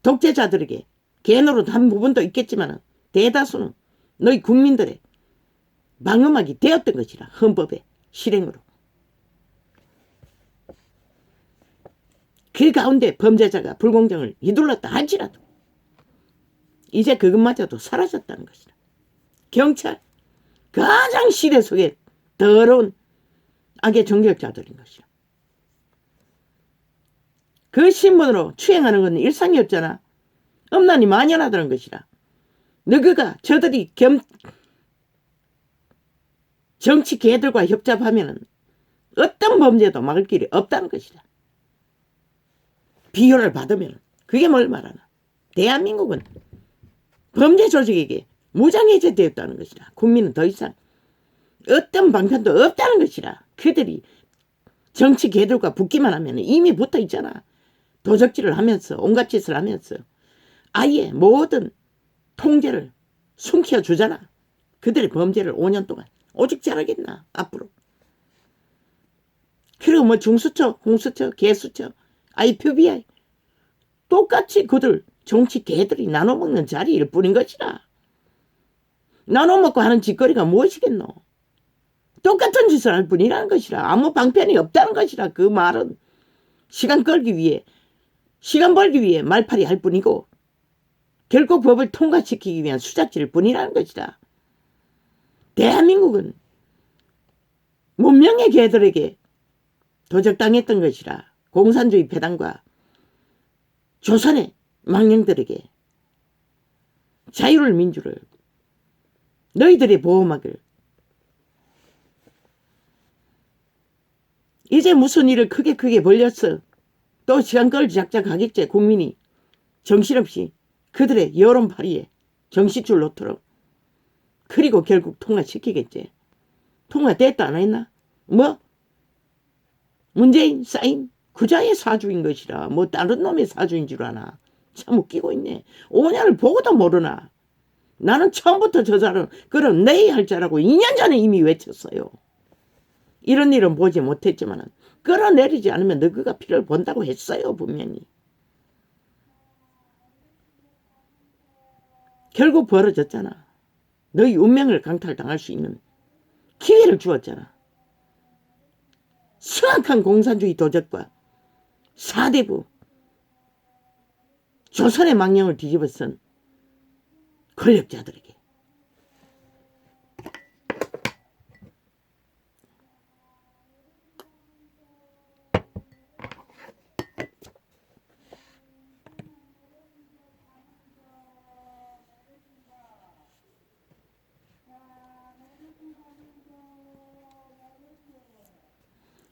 독재자들에게 개노릇 한 부분도 있겠지만 대다수는 너희 국민들의 방어막이 되었던 것이라. 헌법의 실행으로. 그 가운데 범죄자가 불공정을 휘둘렀다 할지라도 이제 그것마저도 사라졌다는 것이다. 경찰 가장 시대 속에 더러운 악의 종결자들인 것이다. 그 신분으로 추행하는 건 일상이었잖아. 엄난히 만연하다는 것이라. 너그가 저들이 정치 개들과 협잡하면 어떤 범죄도 막을 길이 없다는 것이다. 비호를 받으면 그게 뭘 말하나. 대한민국은 범죄 조직에게 무장해제되었다는 것이라. 국민은 더 이상 어떤 방편도 없다는 것이라. 그들이 정치 개들과 붙기만 하면 이미 붙어 있잖아. 도적질을 하면서 온갖 짓을 하면서 아예 모든 통제를 숨겨주잖아. 그들의 범죄를 5년 동안 오직 잘하겠나 앞으로. 그리고 뭐 중수처, 공수처, 개수처, IPBI 똑같이 그들 정치 개들이 나눠먹는 자리일 뿐인 것이라. 나눠먹고 하는 짓거리가 무엇이겠노? 똑같은 짓을 할 뿐이라는 것이라. 아무 방편이 없다는 것이라. 그 말은 시간 벌기 위해 말팔이 할 뿐이고 결국 법을 통과시키기 위한 수작질일 뿐이라는 것이다. 대한민국은 문명의 개들에게 도적당했던 것이라. 공산주의 패당과 조선의 망령들에게 자유를 민주를 너희들의 보호막을 이제 무슨 일을 크게 벌렸어. 또 시간 끌 작작하겠지. 국민이 정신없이 그들의 여론파리에 정신줄 놓도록. 그리고 결국 통과시키겠지. 통과됐다 안 했나? 뭐? 문재인 쌓인 그자의 사주인 것이라. 뭐 다른 놈의 사주인 줄 아나. 참 웃기고 있네. 5년을 보고도 모르나. 나는 처음부터 저 사람 그럼 내일 할 자라고 2년 전에 이미 외쳤어요. 이런 일은 보지 못했지만 끌어내리지 않으면 너그가 피를 본다고 했어요. 분명히. 결국 벌어졌잖아. 너희 운명을 강탈당할 수 있는 기회를 주었잖아. 수악한 공산주의 도적과 사대부 조선의 망령을 뒤집어 쓴 권력자들에게.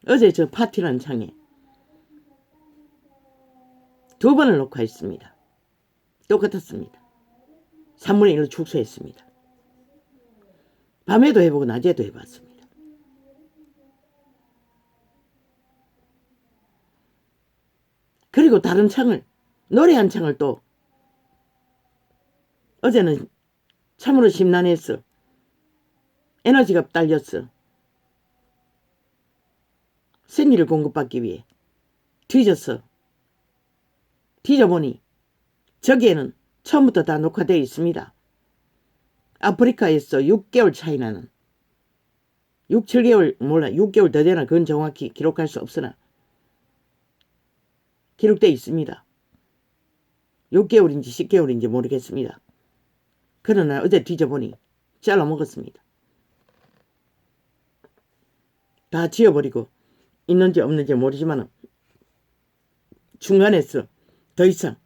어제 저 파티라는 창에 2번을 녹화했습니다. 똑같았습니다. 3분의 1로 축소했습니다. 밤에도 해보고 낮에도 해봤습니다. 그리고 다른 창을, 노래 한 창을 또 어제는 참으로 심란했어. 에너지가 딸렸어. 생리를 공급받기 위해 뒤져보니 저기에는 처음부터 다 녹화되어 있습니다. 아프리카에서 6개월 차이 나는 6, 7개월 몰라 6개월 더 되나 그건 정확히 기록할 수 없으나 기록되어 있습니다. 6개월인지 10개월인지 모르겠습니다. 그러나 어제 뒤져보니 잘라 먹었습니다. 다 지어버리고 있는지 없는지 모르지만 중간에서 더 이상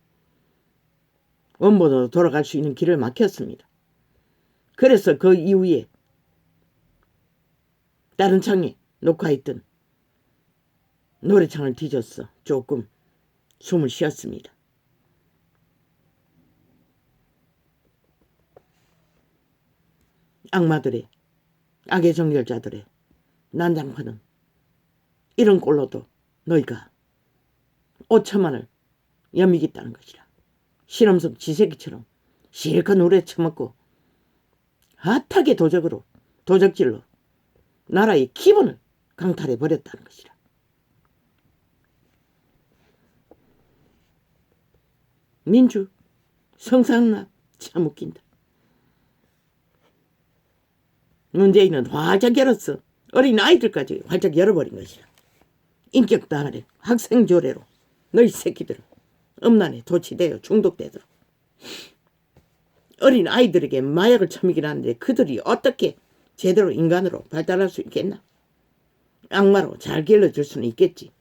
원본으로 돌아갈 수 있는 길을 막혔습니다. 그래서 그 이후에 다른 창에 녹화했던 노래창을 뒤져서 조금 숨을 쉬었습니다. 악마들의 악의 정결자들의 난장판은 이런 꼴로도 너희가 5천만을 연미겠다는 것이라. 실험속 지새끼처럼 실컷 노래 처먹고 핫하게 도적질로 나라의 기본을 강탈해버렸다는 것이라. 민주 성상납 참 웃긴다. 문재인은 활짝 열었어. 어린 아이들까지 활짝 열어버린 것이라. 인격 다하래 학생 조례로 너희 새끼들은 음란에 도취되어 중독되도록. 어린 아이들에게 마약을 처먹긴 하는데 그들이 어떻게 제대로 인간으로 발달할 수 있겠나? 악마로 잘 길러줄 수는 있겠지.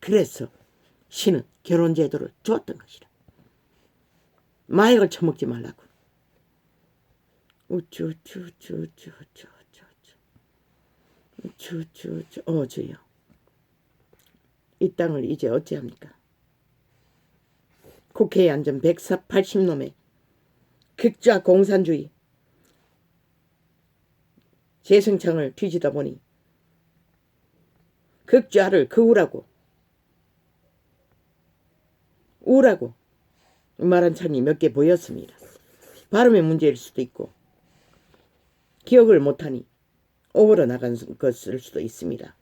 그래서 신은 결혼제도를 줬던 것이라. 마약을 처먹지 말라고. 주여. 이 땅을 이제 어찌합니까? 국회에 앉은 180놈의 극좌 공산주의 재성창을 뒤지다 보니 극좌를 그우라고 우라고 말한 창이 몇 개 보였습니다. 발음의 문제일 수도 있고 기억을 못하니 오버로 나간 것일 수도 있습니다.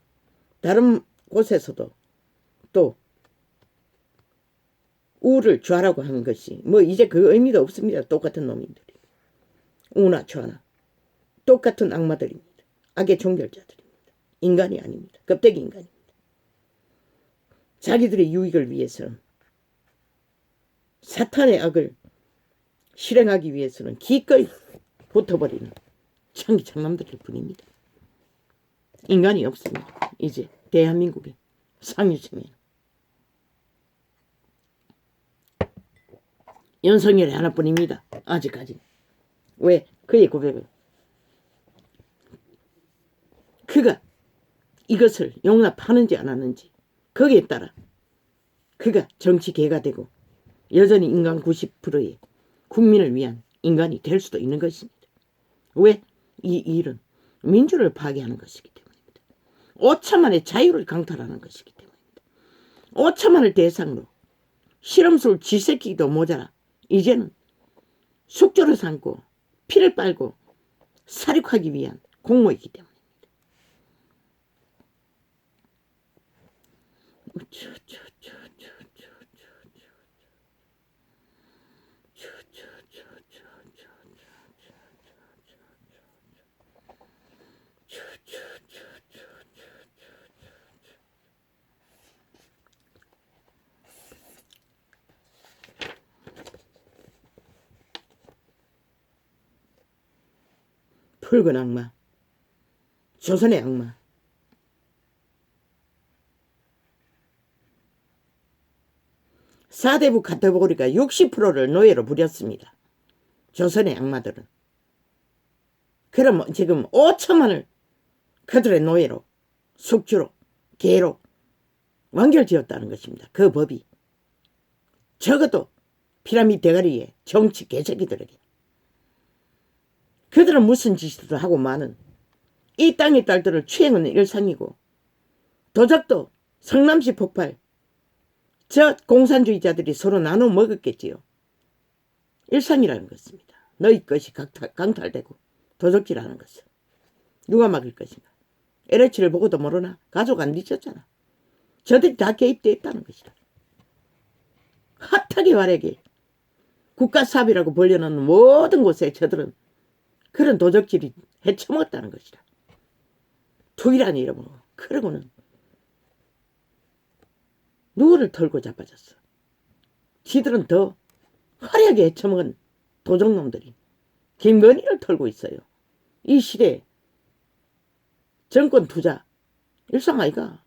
다른 곳에서도 또 우를 좌라고 하는 것이 뭐 이제 그 의미도 없습니다. 똑같은 놈인들이 우나 좌나 똑같은 악마들입니다. 악의 종결자들입니다. 인간이 아닙니다. 껍데기 인간입니다. 자기들의 유익을 위해서는 사탄의 악을 실행하기 위해서는 기꺼이 붙어버리는 창기창남들일 뿐입니다. 인간이 없습니다. 이제 대한민국의 상류층에는 윤석열이 하나뿐입니다. 아직까지. 왜? 그의 고백을 그가 이것을 용납하는지 안 하는지 거기에 따라 그가 정치개가 되고 여전히 인간 90%의 국민을 위한 인간이 될 수도 있는 것입니다. 왜? 이 일은 민주를 파괴하는 것이기 때문입니다. 5천만의 자유를 강탈하는 것이기 때문입니다. 5천만을 대상으로 실험술 쥐새끼도 모자라 이제는 숙주를 삼고 피를 빨고 살육하기 위한 공모이기 때문입니다. 붉은 악마, 조선의 악마. 사대부 카테고리가 60%를 노예로 부렸습니다. 조선의 악마들은. 그럼 지금 5천만을 그들의 노예로, 숙주로, 개로 완결지었다는 것입니다. 그 법이. 적어도 피라미드 대가리의 정치 개새끼들에게. 그들은 무슨 짓을 하고 마는 이 땅의 딸들을 추행은 일상이고 도적도 성남시 폭발 저 공산주의자들이 서로 나눠 먹었겠지요. 일상이라는 것입니다. 너희 것이 강탈되고 도적질하는 것을 누가 막을 것인가. LH를 보고도 모르나. 가족 안 뒤졌잖아. 저들이 다 개입되어 있다는 것이다. 핫하게 말하게 국가사업이라고 벌려놓는 모든 곳에 저들은 그런 도적질이 헤쳐먹었다는 것이다. 투기란 이름으로. 그러고는 누구를 털고 자빠졌어. 지들은 더 화려하게 헤쳐먹은 도적놈들이 김건희를 털고 있어요. 이 시대에 정권 투자 일상 아이가.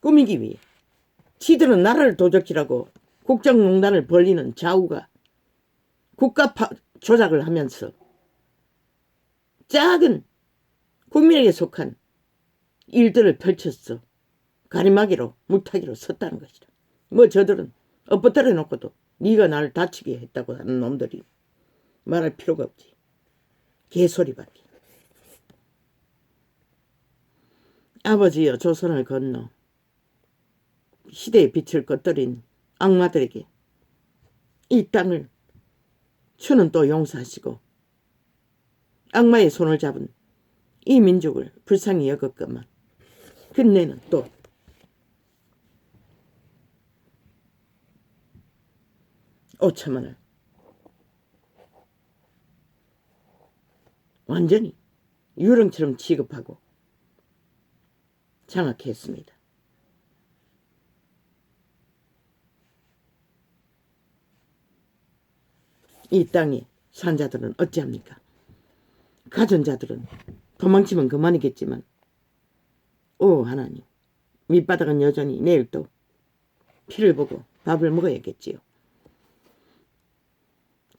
꾸미기 위해 지들은 나라를 도적질하고 국정농단을 벌리는 좌우가 국가 조작을 하면서 작은 국민에게 속한 일들을 펼쳤어. 가리마기로 물타기로 섰다는 것이다. 뭐 저들은 엎어뜨려 놓고도 네가 나를 다치게 했다고 하는 놈들이 말할 필요가 없지. 개소리밖에. 아버지여 조선을 건너 시대의 빛을 꺼뜨린 악마들에게 이 땅을 주는 또 용서하시고 악마의 손을 잡은 이 민족을 불쌍히 여겼건만 끝내는 또 5천만을 완전히 유령처럼 취급하고 장악했습니다. 이 땅에 산 자들은 어찌합니까? 가진 자들은 도망치면 그만이겠지만 오 하나님, 밑바닥은 여전히 내일 또 피를 보고 밥을 먹어야겠지요.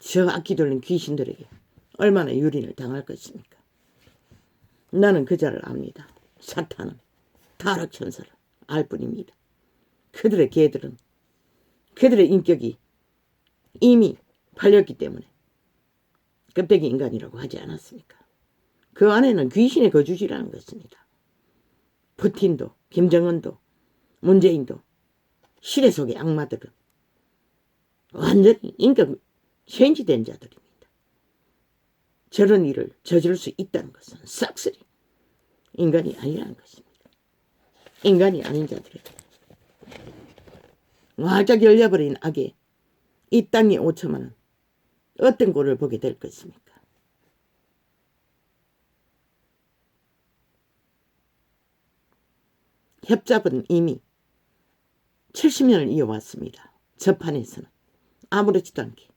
저 악기 돌린 귀신들에게 얼마나 유린을 당할 것입니까? 나는 그자를 압니다. 사탄은 타락천사를 알 뿐입니다. 그들의 개들은 그들의 인격이 이미 팔렸기 때문에 껍데기 인간이라고 하지 않았습니까? 그 안에는 귀신의 거주지라는 것입니다. 푸틴도 김정은도 문재인도 시대 속의 악마들은 완전히 인격 쉔지된 자들입니다. 저런 일을 저지를 수 있다는 것은 싹쓸이 인간이 아니라는 것입니다. 인간이 아닌 자들에게 활짝 열려버린 악에 이 땅의 5천만은 어떤 꼴을 보게 될 것입니까? 협잡은 이미 70년을 이어왔습니다. 저 판에서는 아무렇지도 않게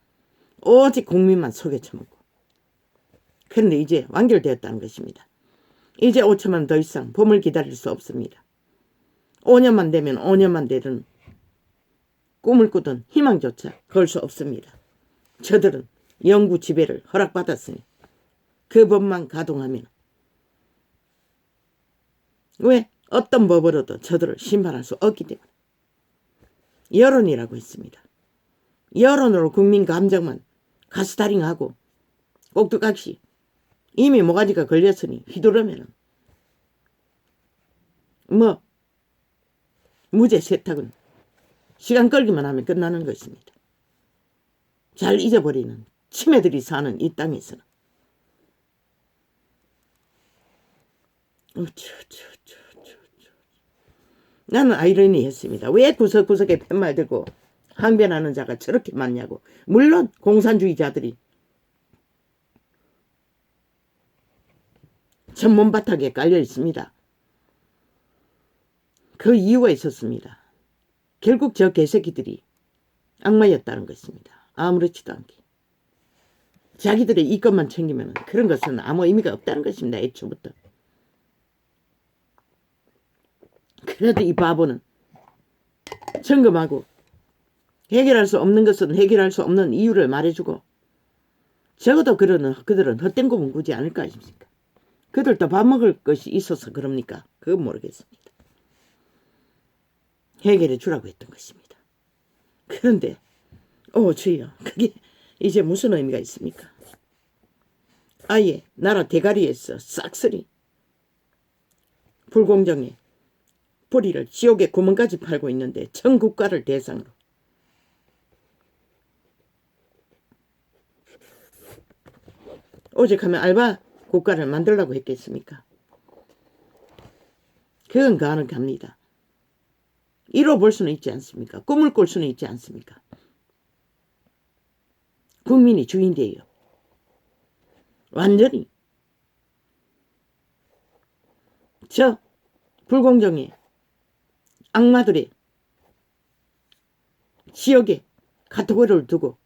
오직 국민만 속여 쳐먹고. 그런데 이제 완결되었다는 것입니다. 이제 5천만 더 이상 봄을 기다릴 수 없습니다. 5년만 되면 5년만 되는 꿈을 꾸던 희망조차 걸 수 없습니다. 저들은 영구 지배를 허락받았으니 그 법만 가동하면 왜 어떤 법으로도 저들을 심판할 수 없기 때문에 여론이라고 했습니다. 여론으로 국민 감정만 가스다링하고 꼭두각시 이미 모가지가 걸렸으니 휘두르면 뭐 무죄 세탁은 시간 끌기만 하면 끝나는 것입니다. 잘 잊어버리는 치매들이 사는 이 땅에서는 나는 아이러니했습니다. 왜 구석구석에 팻말 들고 항변하는 자가 저렇게 많냐고. 물론 공산주의자들이 전문 바닥에 깔려 있습니다. 그 이유가 있었습니다. 결국 저 개새끼들이 악마였다는 것입니다. 아무렇지도 않게. 자기들의 이것만 챙기면 그런 것은 아무 의미가 없다는 것입니다. 애초부터. 그래도 이 바보는 점검하고 해결할 수 없는 것은 해결할 수 없는 이유를 말해주고 적어도 그들은 헛된 꿈은 꾸지 않을 거 아닙니까? 그들도 밥 먹을 것이 있어서 그럽니까? 그건 모르겠습니다. 해결해 주라고 했던 것입니다. 그런데 주여, 그게 이제 무슨 의미가 있습니까? 아예 나라 대가리에서 싹쓸이 불공정에 뿌리를 지옥의 구멍까지 팔고 있는데 전 국가를 대상으로 오직하면 알바 국가를 만들라고 했겠습니까? 그건 가능합니다. 이뤄볼 수는 있지 않습니까? 꿈을 꿀 수는 있지 않습니까? 국민이 주인이에요. 완전히 저 불공정의 악마들의 지역에 카테고리를 두고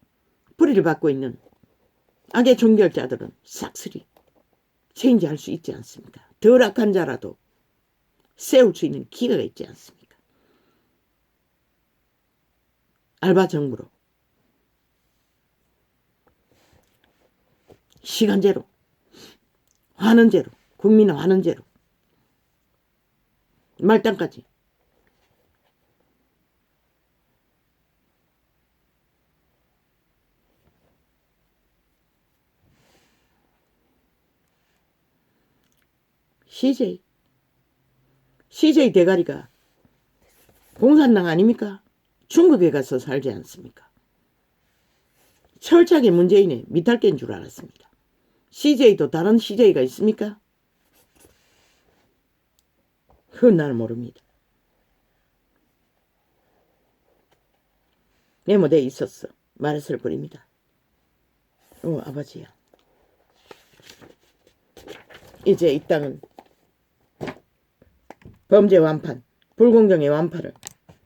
뿌리를 받고 있는 악의 종결자들은 싹쓸이 체인지할 수 있지 않습니까? 덜 악한 자라도 세울 수 있는 기회가 있지 않습니까? 알바 정부로 시간제로 환원제로 국민의 환원제로 말단까지 CJ 대가리가 공산당 아닙니까? 중국에 가서 살지 않습니까? 철저하게 문재인의 미탈계인 줄 알았습니다. CJ도 다른 CJ가 있습니까? 그건 나는 모릅니다. 메모돼 있었어. 말했을 뿐입니다. 아버지야. 이제 이 땅은 범죄 완판, 불공정의 완판을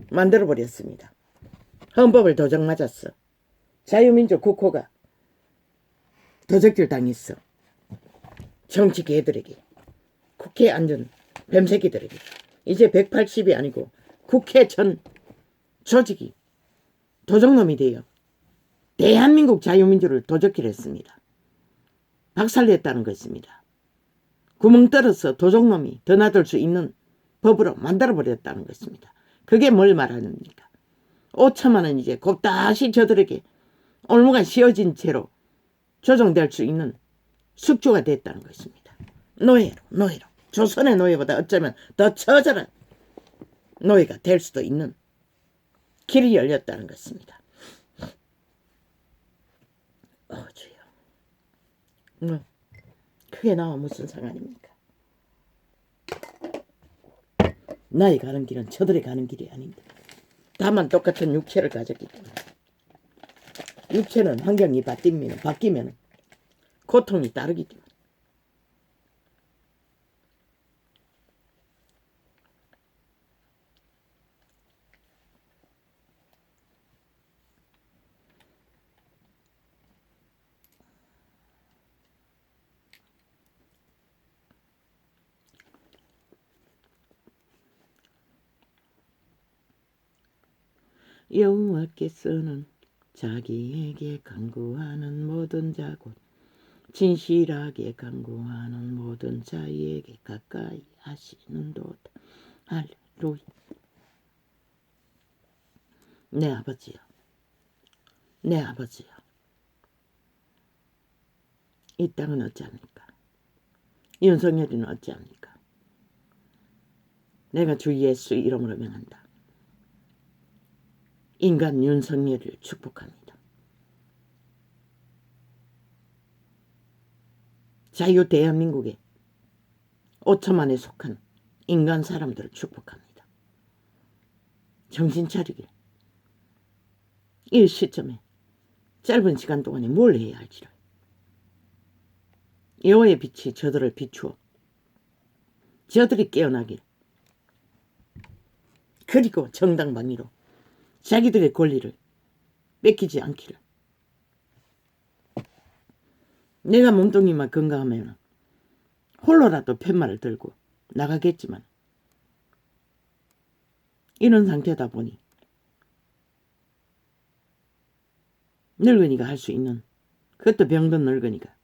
만들어버렸습니다. 헌법을 도적 맞았어. 자유민주 국호가 도적질 당했어. 정치 개들에게, 국회에 앉은 뱀새끼들에게. 이제 180이 아니고 국회 전 조직이 도적놈이 돼요. 대한민국 자유민주를 도적질 했습니다. 박살냈다는 것입니다. 구멍 뚫어서 도적놈이 드나들 수 있는 법으로 만들어버렸다는 것입니다. 그게 뭘 말하는입니까? 5천만 원 이제 곱다시 저들에게 올무가 씌어진 채로 조정될 수 있는 숙주가 됐다는 것입니다. 노예로 조선의 노예보다 어쩌면 더 처절한 노예가 될 수도 있는 길이 열렸다는 것입니다. 주여. 그게 나와 무슨 상관입니까? 나의 가는 길은 저들이 가는 길이 아닌데 다만 똑같은 육체를 가졌기 때문에 육체는 환경이 바뀌면 고통이 따르기 때문에 여호와께서는 자기에게 간구하는 모든 자 곧 진실하게 간구하는 모든 자에게 가까이 하시는도다. 할렐루야. 내 아버지요. 내 아버지요. 이 땅은 어찌합니까? 윤석열이는 어찌합니까? 내가 주 예수 이름으로 명한다. 인간 윤석열을 축복합니다. 자유 대한민국에 5천만에 속한 인간 사람들을 축복합니다. 정신 차리게 이 시점에 짧은 시간 동안에 뭘 해야 할지를 여호와의 빛이 저들을 비추어 저들이 깨어나길 그리고 정당방위로 자기들의 권리를 뺏기지 않기를. 내가 몸뚱이만 건강하면 홀로라도 팻말을 들고 나가겠지만 이런 상태다 보니 늙은이가 할 수 있는 그것도 병든 늙은이가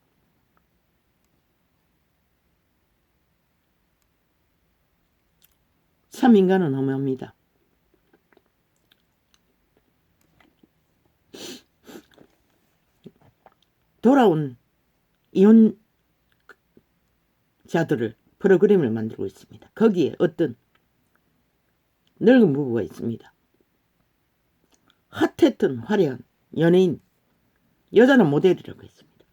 참 인간은 허무합니다. 돌아온 이혼자들을 프로그램을 만들고 있습니다. 거기에 어떤 늙은 부부가 있습니다. 핫했던 화려한 연예인, 여자는 모델이라고 했습니다.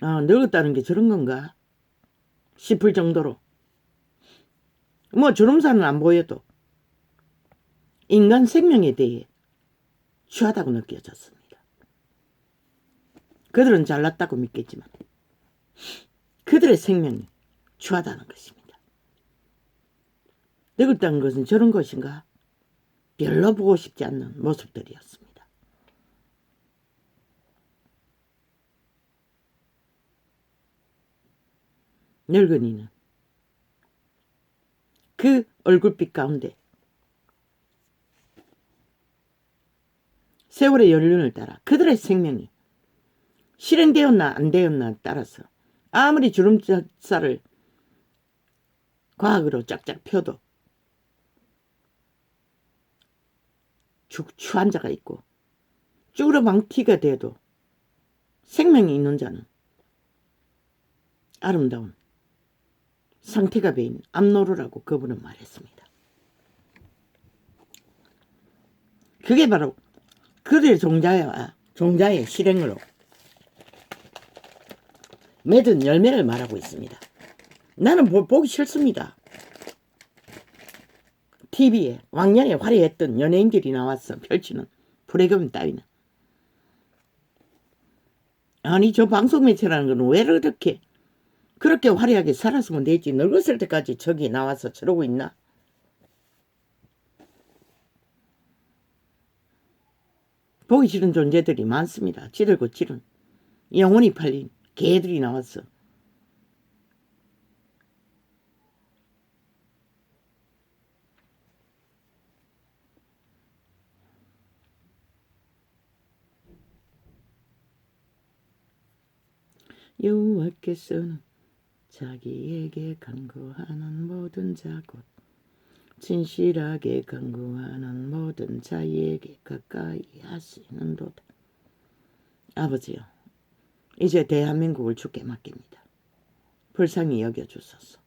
늙었다는 게 저런 건가 싶을 정도로 뭐 주름살은 안 보여도 인간 생명에 대해 취하다고 느껴졌습니다. 그들은 잘났다고 믿겠지만 그들의 생명이 취하다는 것입니다. 늙었다는 것은 저런 것인가? 별로 보고 싶지 않는 모습들이었습니다. 늙은이는 그 얼굴빛 가운데 세월의 연륜을 따라 그들의 생명이 실행되었나 안 되었나 따라서 아무리 주름살을 과학으로 쫙쫙 펴도 추한 자가 있고 쭈그러망티가 돼도 생명이 있는 자는 아름다운 상태가 배인 암노루라고 그분은 말했습니다. 그게 바로 그들의 종자의 실행으로 맺은 열매를 말하고 있습니다. 나는 보기 싫습니다. TV에 왕년에 화려했던 연예인들이 나와서 펼치는 프로그램 따위는. 아니 저 방송 매체라는 건 왜 그렇게 화려하게 살았으면 되지. 늙었을 때까지 저기 나와서 저러고 있나? 보기 싫은 존재들이 많습니다. 찌들고 찌른 영혼이 팔린 개들이 나왔어. 여호와께서는 자기에게 간구하는 모든 자 곧 진실하게 간구하는 모든 자에게 가까이 하시는도다. 아버지요, 이제 대한민국을 주께 맡깁니다. 불쌍히 여겨주소서.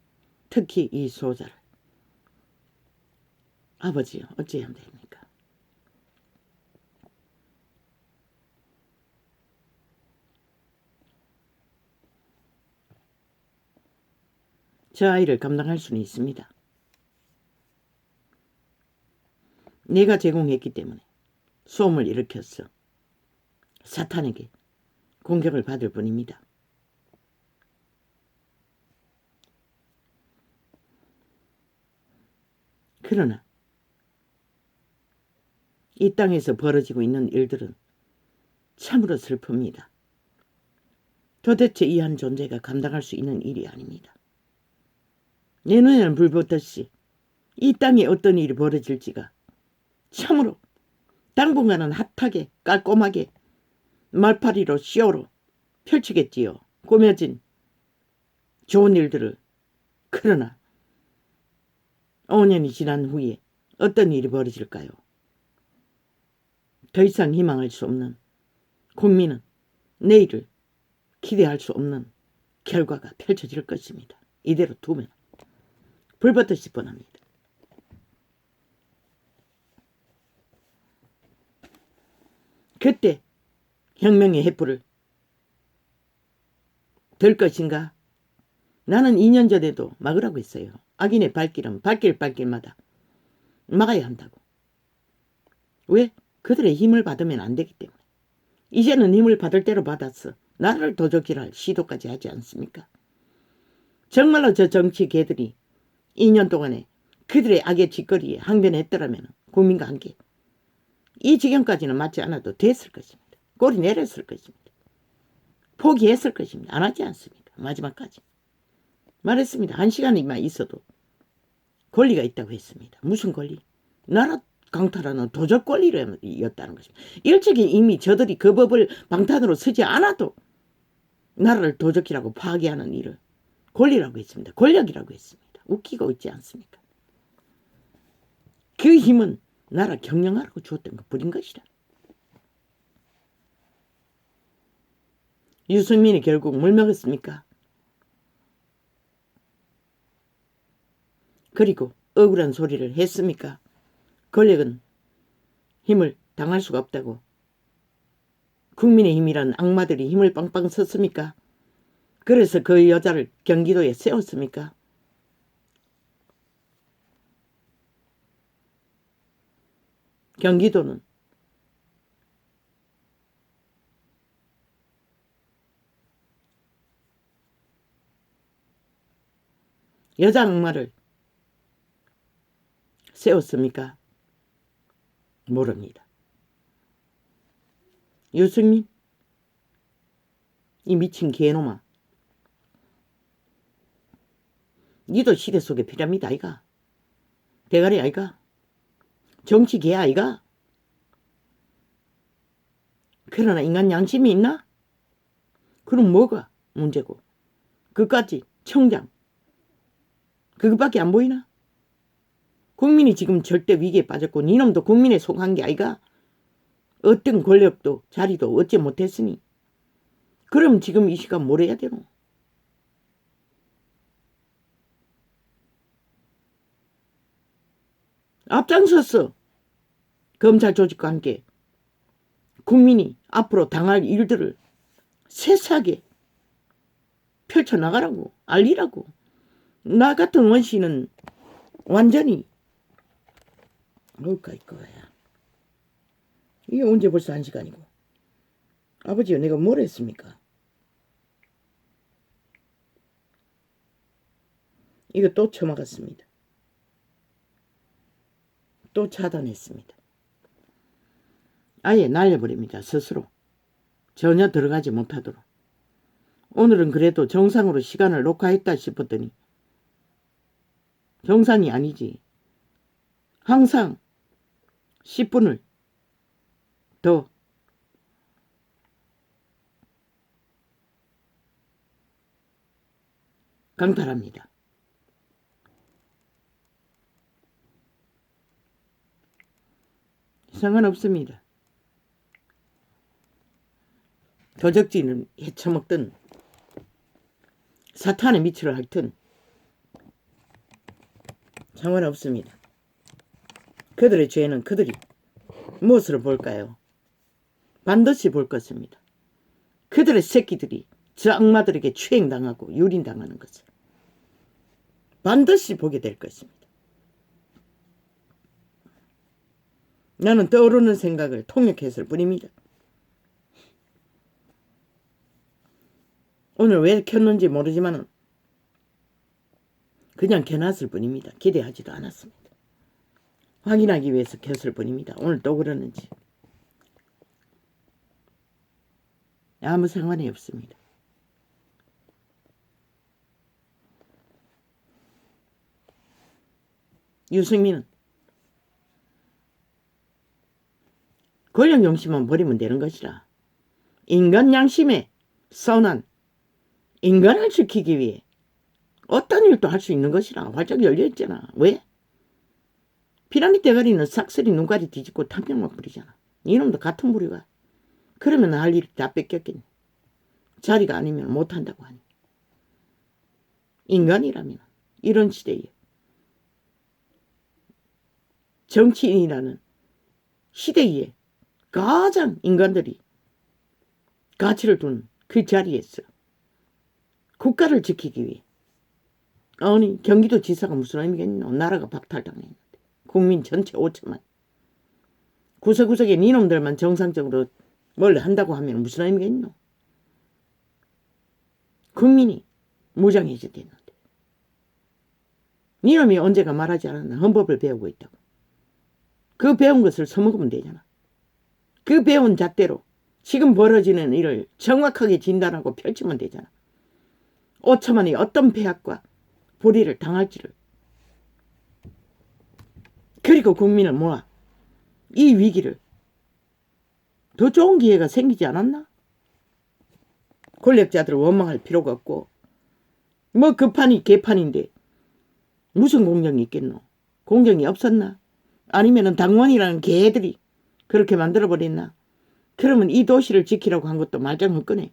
특히 이 소자를. 아버지요, 어찌하면 됩니까? 저 아이를 감당할 수는 있습니다. 내가 제공했기 때문에 소음을 일으켰어. 사탄에게 공격을 받을 뿐입니다. 그러나 이 땅에서 벌어지고 있는 일들은 참으로 슬픕니다. 도대체 이 한 존재가 감당할 수 있는 일이 아닙니다. 내 눈에는 불붙듯이 이 땅에 어떤 일이 벌어질지가 참으로 당분간은 핫하게 깔끔하게 말파리로 쇼로 펼치겠지요. 꾸며진 좋은 일들을. 그러나 5년이 지난 후에 어떤 일이 벌어질까요? 더 이상 희망할 수 없는 국민은 내일을 기대할 수 없는 결과가 펼쳐질 것입니다. 이대로 두면 불붙듯이 뻔합니다. 그때 혁명의 횃불을 들 것인가? 나는 2년 전에도 막으라고 했어요. 악인의 발길은 발길마다 막아야 한다고. 왜? 그들의 힘을 받으면 안 되기 때문에. 이제는 힘을 받을 대로 받았어. 나라를 도적질할 시도까지 하지 않습니까? 정말로 저 정치 개들이 2년 동안에 그들의 악의 짓거리에 항변했더라면 국민과 함께 이 지경까지는 맞지 않아도 됐을 것입니다. 꼬리 내렸을 것입니다. 포기했을 것입니다. 안 하지 않습니까? 마지막까지. 말했습니다. 1시간이만 있어도 권리가 있다고 했습니다. 무슨 권리? 나라 강탈하는 도적 권리였다는 것입니다. 일찍이 이미 저들이 그 법을 방탄으로 쓰지 않아도 나라를 도적이라고 파괴하는 일을 권리라고 했습니다. 권력이라고 했습니다. 웃기고 있지 않습니까? 그 힘은 나라 경영하라고 주었던 것 뿐인 것이라. 유승민이 결국 물 먹었습니까? 그리고 억울한 소리를 했습니까? 권력은 힘을 당할 수가 없다고 국민의 힘이란 악마들이 힘을 빵빵 썼습니까? 그래서 그 여자를 경기도에 세웠습니까? 경기도는 여자 악마를 세웠습니까? 모릅니다. 유승민, 이 미친 개놈아, 니도 시대 속의 피라미드 아이가? 대가리 아이가? 정치 개 아이가? 그러나 인간 양심이 있나? 그럼 뭐가 문제고? 그까지 청장 그것밖에 안 보이나? 국민이 지금 절대 위기에 빠졌고 니놈도 국민에 속한 게 아이가? 어떤 권력도 자리도 얻지 못했으니 그럼 지금 이 시간 뭘 해야 되노? 앞장섰어. 검찰 조직과 함께 국민이 앞으로 당할 일들을 세세하게 펼쳐나가라고 알리라고. 나 같은 원씨는 완전히 뭘까 이거야. 이게 언제 벌써 1시간이고. 아버지요, 내가 뭘 했습니까? 이거 또 처먹었습니다. 또 차단했습니다. 아예 날려버립니다. 스스로. 전혀 들어가지 못하도록. 오늘은 그래도 정상으로 시간을 녹화했다 싶었더니 정상이 아니지. 항상 10분을 더 강탈합니다. 상관없습니다. 도적질을 헤쳐먹든 사탄의 미치를 핥든 상관없습니다. 그들의 죄는 그들이 무엇으로 볼까요? 반드시 볼 것입니다. 그들의 새끼들이 저 악마들에게 추행당하고 유린당하는 것을 반드시 보게 될 것입니다. 나는 떠오르는 생각을 통역했을 뿐입니다. 오늘 왜 켰는지 모르지만 그냥 켜놨을 뿐입니다. 기대하지도 않았습니다. 확인하기 위해서 켰을 뿐입니다. 오늘 또 그러는지. 아무 상관이 없습니다. 유승민은 권력 용심만 버리면 되는 것이라. 인간 양심에 선한 인간을 지키기 위해 어떤 일도 할 수 있는 것이라 활짝 열려있잖아. 왜? 피라미드 대가리는 싹쓸이 눈깔이 뒤집고 탐정만 부리잖아. 이놈도 같은 부류가. 그러면 할 일이 다 뺏겼겠네. 자리가 아니면 못한다고 하니. 인간이라면 이런 시대에 정치인이라는 시대에 가장 인간들이 가치를 둔 그 자리에서 국가를 지키기 위해 아니 경기도 지사가 무슨 의미겠노. 나라가 박탈당했는데 국민 전체 5천만 구석구석에 니놈들만 정상적으로 뭘 한다고 하면 무슨 의미겠노. 국민이 무장해제 됐는데 니놈이 언제가 말하지 않았나. 헌법을 배우고 있다고. 그 배운 것을 써먹으면 되잖아. 그 배운 잣대로 지금 벌어지는 일을 정확하게 진단하고 펼치면 되잖아. 5천만이 어떤 폐악과 불의를 당할지를. 그리고 국민을 모아 이 위기를 더 좋은 기회가 생기지 않았나? 권력자들을 원망할 필요가 없고 뭐 급판이 개판인데 무슨 공정이 있겠노. 공정이 없었나? 아니면은 당원이라는 개들이 그렇게 만들어버렸나? 그러면 이 도시를 지키라고 한 것도 말짱헛거네.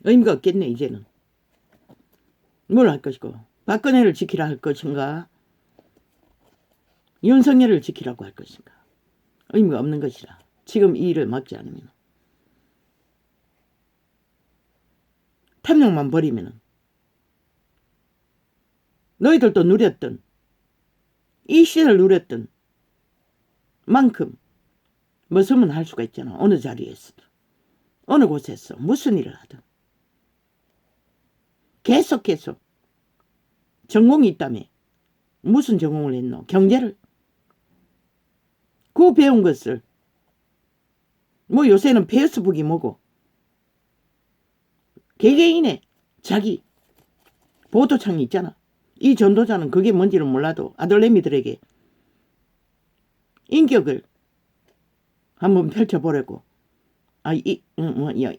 의미가 없겠네. 이제는 뭘 할 것이고 박근혜를 지키라 할 것인가 윤석열을 지키라고 할 것인가. 의미가 없는 것이라. 지금 이 일을 막지 않으면 탐욕만 버리면 너희들도 누렸던 이 시대를 누렸던 만큼 머슴은 할 수가 있잖아. 어느 자리에서도. 어느 곳에서 무슨 일을 하든. 계속 전공이 있다며. 무슨 전공을 했노? 경제를. 그 배운 것을 뭐 요새는 페이스북이 뭐고 개개인의 자기 보도창이 있잖아. 이 전도자는 그게 뭔지는 몰라도 아들내미들에게 인격을 한번 펼쳐보려고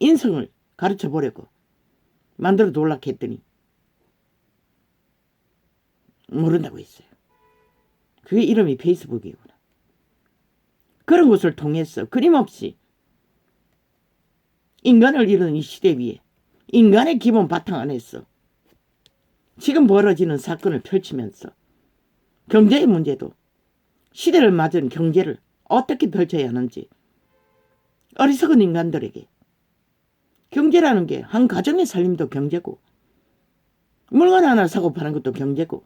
인성을 가르쳐보려고 만들어 놓으려고 했더니 모른다고 했어요. 그게 이름이 페이스북이구나. 그런 것을 통해서 끊임없이 인간을 이루는 이 시대 위에 인간의 기본 바탕 안에서 지금 벌어지는 사건을 펼치면서 경제의 문제도 시대를 맞은 경제를 어떻게 펼쳐야 하는지 어리석은 인간들에게 경제라는 게 한 가정의 살림도 경제고 물건 하나 사고 파는 것도 경제고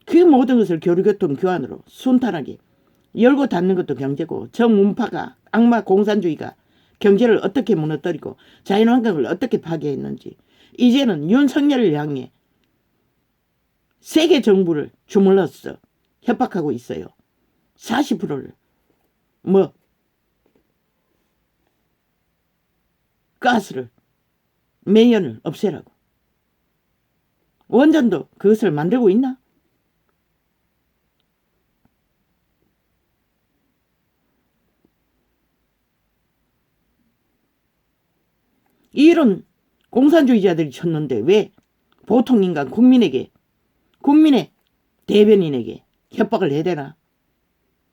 그 모든 것을 교류교통 교환으로 순탄하게 열고 닫는 것도 경제고 정운파가 악마 공산주의가 경제를 어떻게 무너뜨리고 자연환경을 어떻게 파괴했는지 이제는 윤석열을 향해 세계 정부를 주물러서 협박하고 있어요. 40%를 가스를 매연을 없애라고. 원전도 그것을 만들고 있나? 이런 공산주의자들이 쳤는데 왜 보통 인간 국민의 대변인에게 협박을 해야 되나?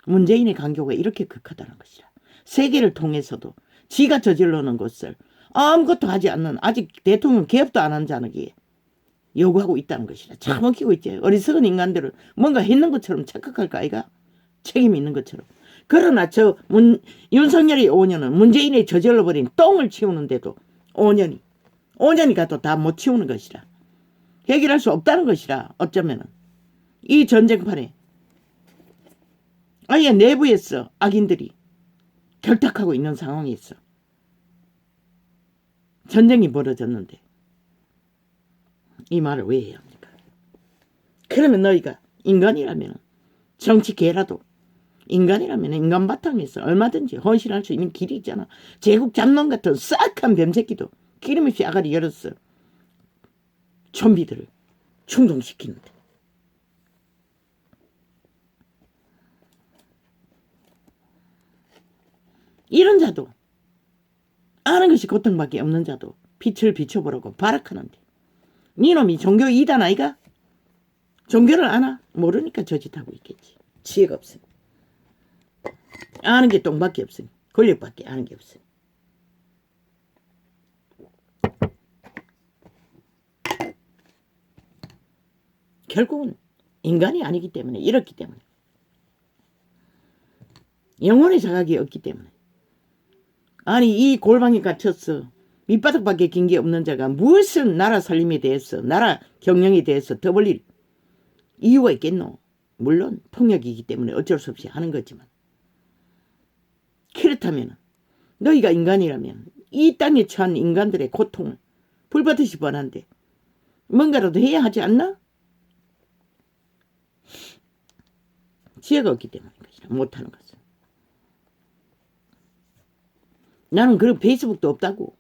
문재인의 강교가 이렇게 극하다는 것이라. 세계를 통해서도 지가 저질러놓은 것을 아무것도 하지 않는 아직 대통령 개업도 안 한 자에게 요구하고 있다는 것이라. 참 웃기고 있지. 어리석은 인간들은 뭔가 했는 것처럼 착각할까 아이가? 책임 있는 것처럼. 그러나 윤석열의 5년은 문재인이 저질러버린 똥을 치우는데도 5년이 가도 다 못 치우는 것이라. 해결할 수 없다는 것이라. 어쩌면은 이 전쟁판에 아예 내부에서 악인들이 결탁하고 있는 상황이 있어. 전쟁이 벌어졌는데 이 말을 왜 해야 합니까? 그러면 너희가 인간이라면 정치개라도 인간이라면 인간 바탕에서 얼마든지 헌신할 수 있는 길이 있잖아. 제국 잡놈 같은 싹한 뱀새끼도 기름없이 아가리 열었어. 좀비들을 충동시키는데. 이런 자도 아는 것이 고통밖에 없는 자도 빛을 비춰보라고 발악하는데 니놈이 종교 이단 아이가? 종교를 아나? 모르니까 저짓하고 있겠지. 지혜가 없으니. 아는 게 똥밖에 없으니. 권력밖에 아는 게 없으니. 결국은 인간이 아니기 때문에 이렇기 때문에 영혼의 자각이 없기 때문에 아니 이 골방에 갇혔어. 밑바닥밖에 긴 게 없는 자가 무슨 나라 살림에 대해서 나라 경영에 대해서 더 벌릴 이유가 있겠노. 물론 폭력이기 때문에 어쩔 수 없이 하는 거지만 그렇다면 너희가 인간이라면 이 땅에 처한 인간들의 고통을 불받듯이 뻔한데 뭔가라도 해야 하지 않나? 지혜가 없기 때문인 것이라. 못하는 것은. 나는 그런 페이스북도 없다고.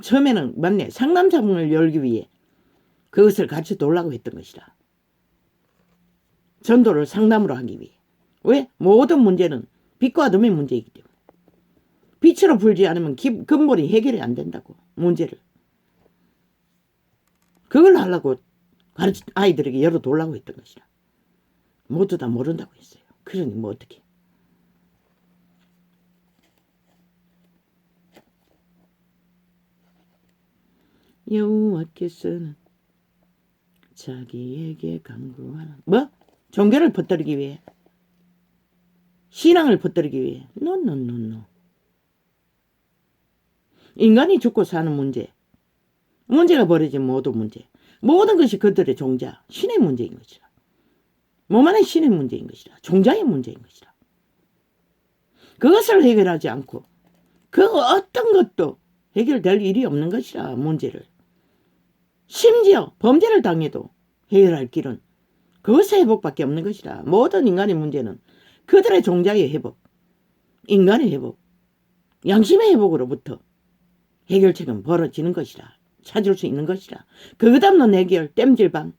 처음에는 맞네. 상담사문을 열기 위해 그것을 같이 돌라고 했던 것이라. 전도를 상담으로 하기 위해. 왜? 모든 문제는 빛과 어둠의 문제이기 때문에. 빛으로 풀지 않으면 근본이 해결이 안 된다고. 문제를. 그걸 하려고 아이들에게 열어놓으려고 했던 것이라. 모두 다 모른다고 했어요. 그러니 뭐 어떻게. 여호와께서는 자기에게 간구하는 뭐? 종교를 퍼뜨리기 위해 신앙을 퍼뜨리기 위해 노. 인간이 죽고 사는 문제가 벌어진 모든 문제 모든 것이 그들의 종자, 신의 문제인 것이라. 몸 안에 신의 문제인 것이라. 종자의 문제인 것이라. 그것을 해결하지 않고 그 어떤 것도 해결될 일이 없는 것이라. 문제를. 심지어 범죄를 당해도 해결할 길은 그것의 회복밖에 없는 것이라. 모든 인간의 문제는 그들의 종자의 회복, 인간의 회복, 양심의 회복으로부터 해결책은 벌어지는 것이라. 찾을 수 있는 것이라. 그 다음은 해결, 땜질방.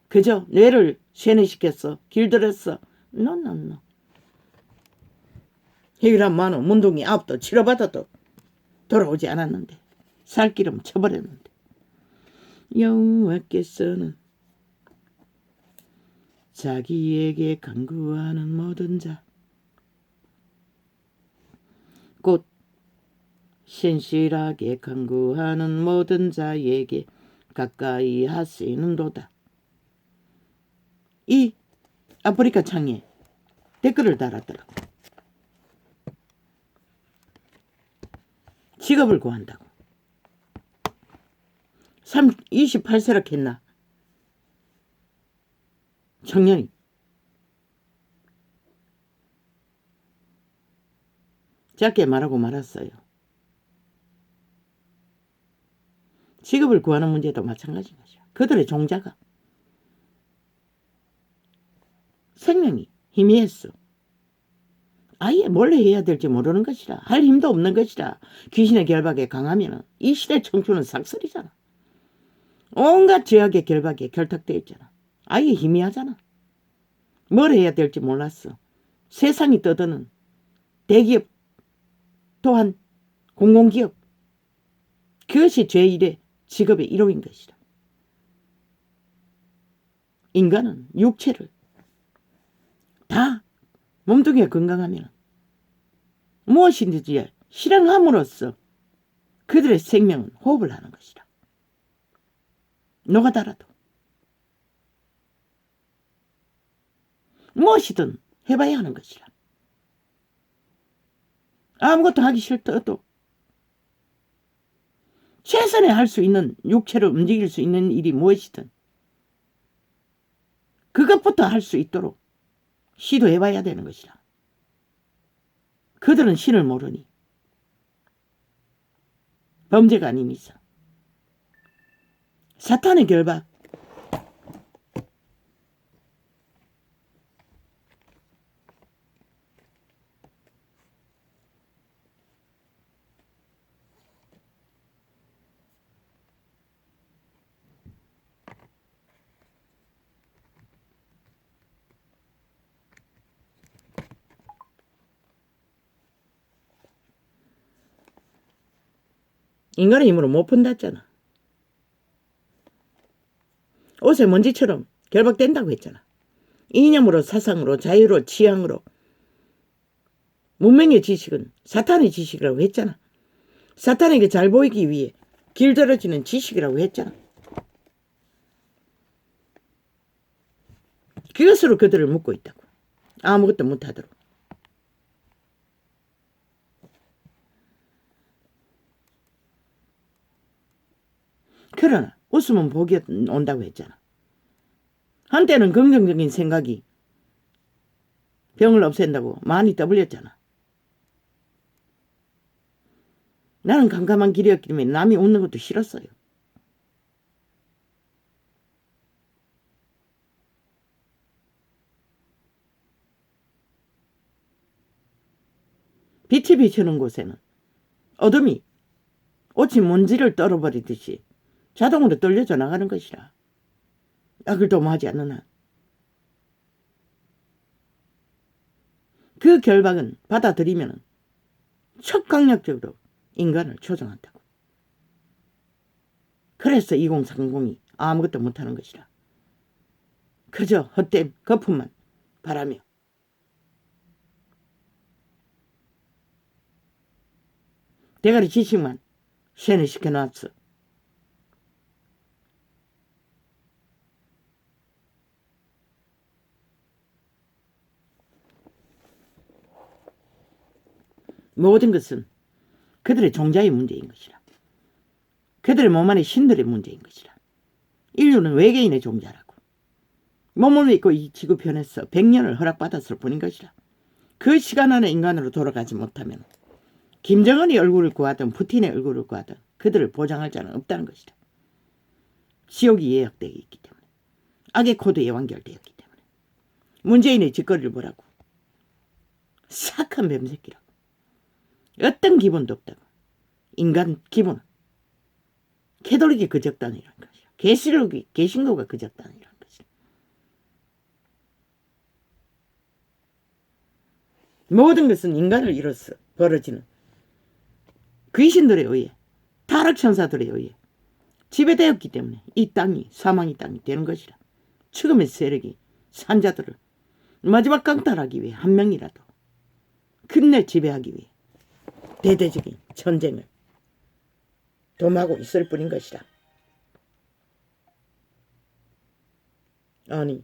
그저 뇌를 세뇌시켰어. 길들였어. 노. 해결한 많은 문둥이 9도 치료받아도 돌아오지 않았는데 살기름 쳐버렸는데 여호와께서는 자기에게 간구하는 모든 자 곧 신실하게 간구하는 모든 자에게 가까이 하시는도다. 이 아프리카 창에 댓글을 달았더라고. 직업을 구한다고. 28세라 했나? 청년이. 짧게 말하고 말았어요. 직업을 구하는 문제도 마찬가지인 것이야. 그들의 종자가 생명이 희미했어. 아예 뭘 해야 될지 모르는 것이라. 할 힘도 없는 것이라. 귀신의 결박에 강하면 이 시대 청춘은 삭설이잖아. 온갖 죄악의 결박에 결탁되어 있잖아. 아예 희미하잖아. 뭘 해야 될지 몰랐어. 세상이 떠드는 대기업 또한 공공기업 그것이 제1의 직업의 1호인 것이라. 인간은 육체를 다 몸뚱이가 건강하면 무엇이든지 실행함으로써 그들의 생명은 호흡을 하는 것이라. 노가다라도 무엇이든 해봐야 하는 것이라. 아무것도 하기 싫어도 최선에 할 수 있는 육체를 움직일 수 있는 일이 무엇이든 그것부터 할 수 있도록 시도해봐야 되는 것이라. 그들은 신을 모르니 범죄가 아닌 이상 사탄의 결박 인간의 힘으로 못 푼다잖아. 옷에 먼지처럼 결박된다고 했잖아. 이념으로 사상으로 자유로 취향으로 문명의 지식은 사탄의 지식이라고 했잖아. 사탄에게 잘 보이기 위해 길들여지는 지식이라고 했잖아. 그것으로 그들을 묶고 있다고. 아무것도 못하도록. 그러나 웃으면 복이 온다고 했잖아. 한때는 긍정적인 생각이 병을 없앤다고 많이 떠벌렸잖아. 나는 캄캄한 길이었기 때문에 남이 웃는 것도 싫었어요. 빛이 비추는 곳에는 어둠이 옷이 먼지를 떨어버리듯이 자동으로 떨려져 나가는 것이라. 악을 도모하지 않는 한. 그 결박은 받아들이면 척강력적으로 인간을 조종한다고. 그래서 2030이 아무것도 못하는 것이라. 그저 헛된 거품만 바라며 대가리 지식만 세뇌시켜놨어. 모든 것은 그들의 종자의 문제인 것이라. 그들의 몸 안의 신들의 문제인 것이라. 인류는 외계인의 종자라고. 몸을 믿고 이 지구편에서 100년을 허락받았을 뿐인 것이라. 그 시간 안에 인간으로 돌아가지 못하면 김정은이 얼굴을 구하든 푸틴의 얼굴을 구하든 그들을 보장할 자는 없다는 것이다. 지옥이 예약되어 있기 때문에. 악의 코드에 완결되었기 때문에. 문재인의 짓거리를 보라고. 사악한 뱀새끼라고. 어떤 기본도 없다고. 인간 기본은 캐톨릭이 그 적단이라는 것이야. 개신교가 그 적단이라는 것이야. 모든 것은 인간을 이뤄서 벌어지는 귀신들에 의해, 타락천사들에 의해 지배되었기 때문에 이 땅이 사망의 땅이 되는 것이라. 죽음의 세력이 산자들을 마지막 강탈하기 위해 한 명이라도 끝내 지배하기 위해 대대적인 전쟁을 도모하고 있을 뿐인 것이다. 아니,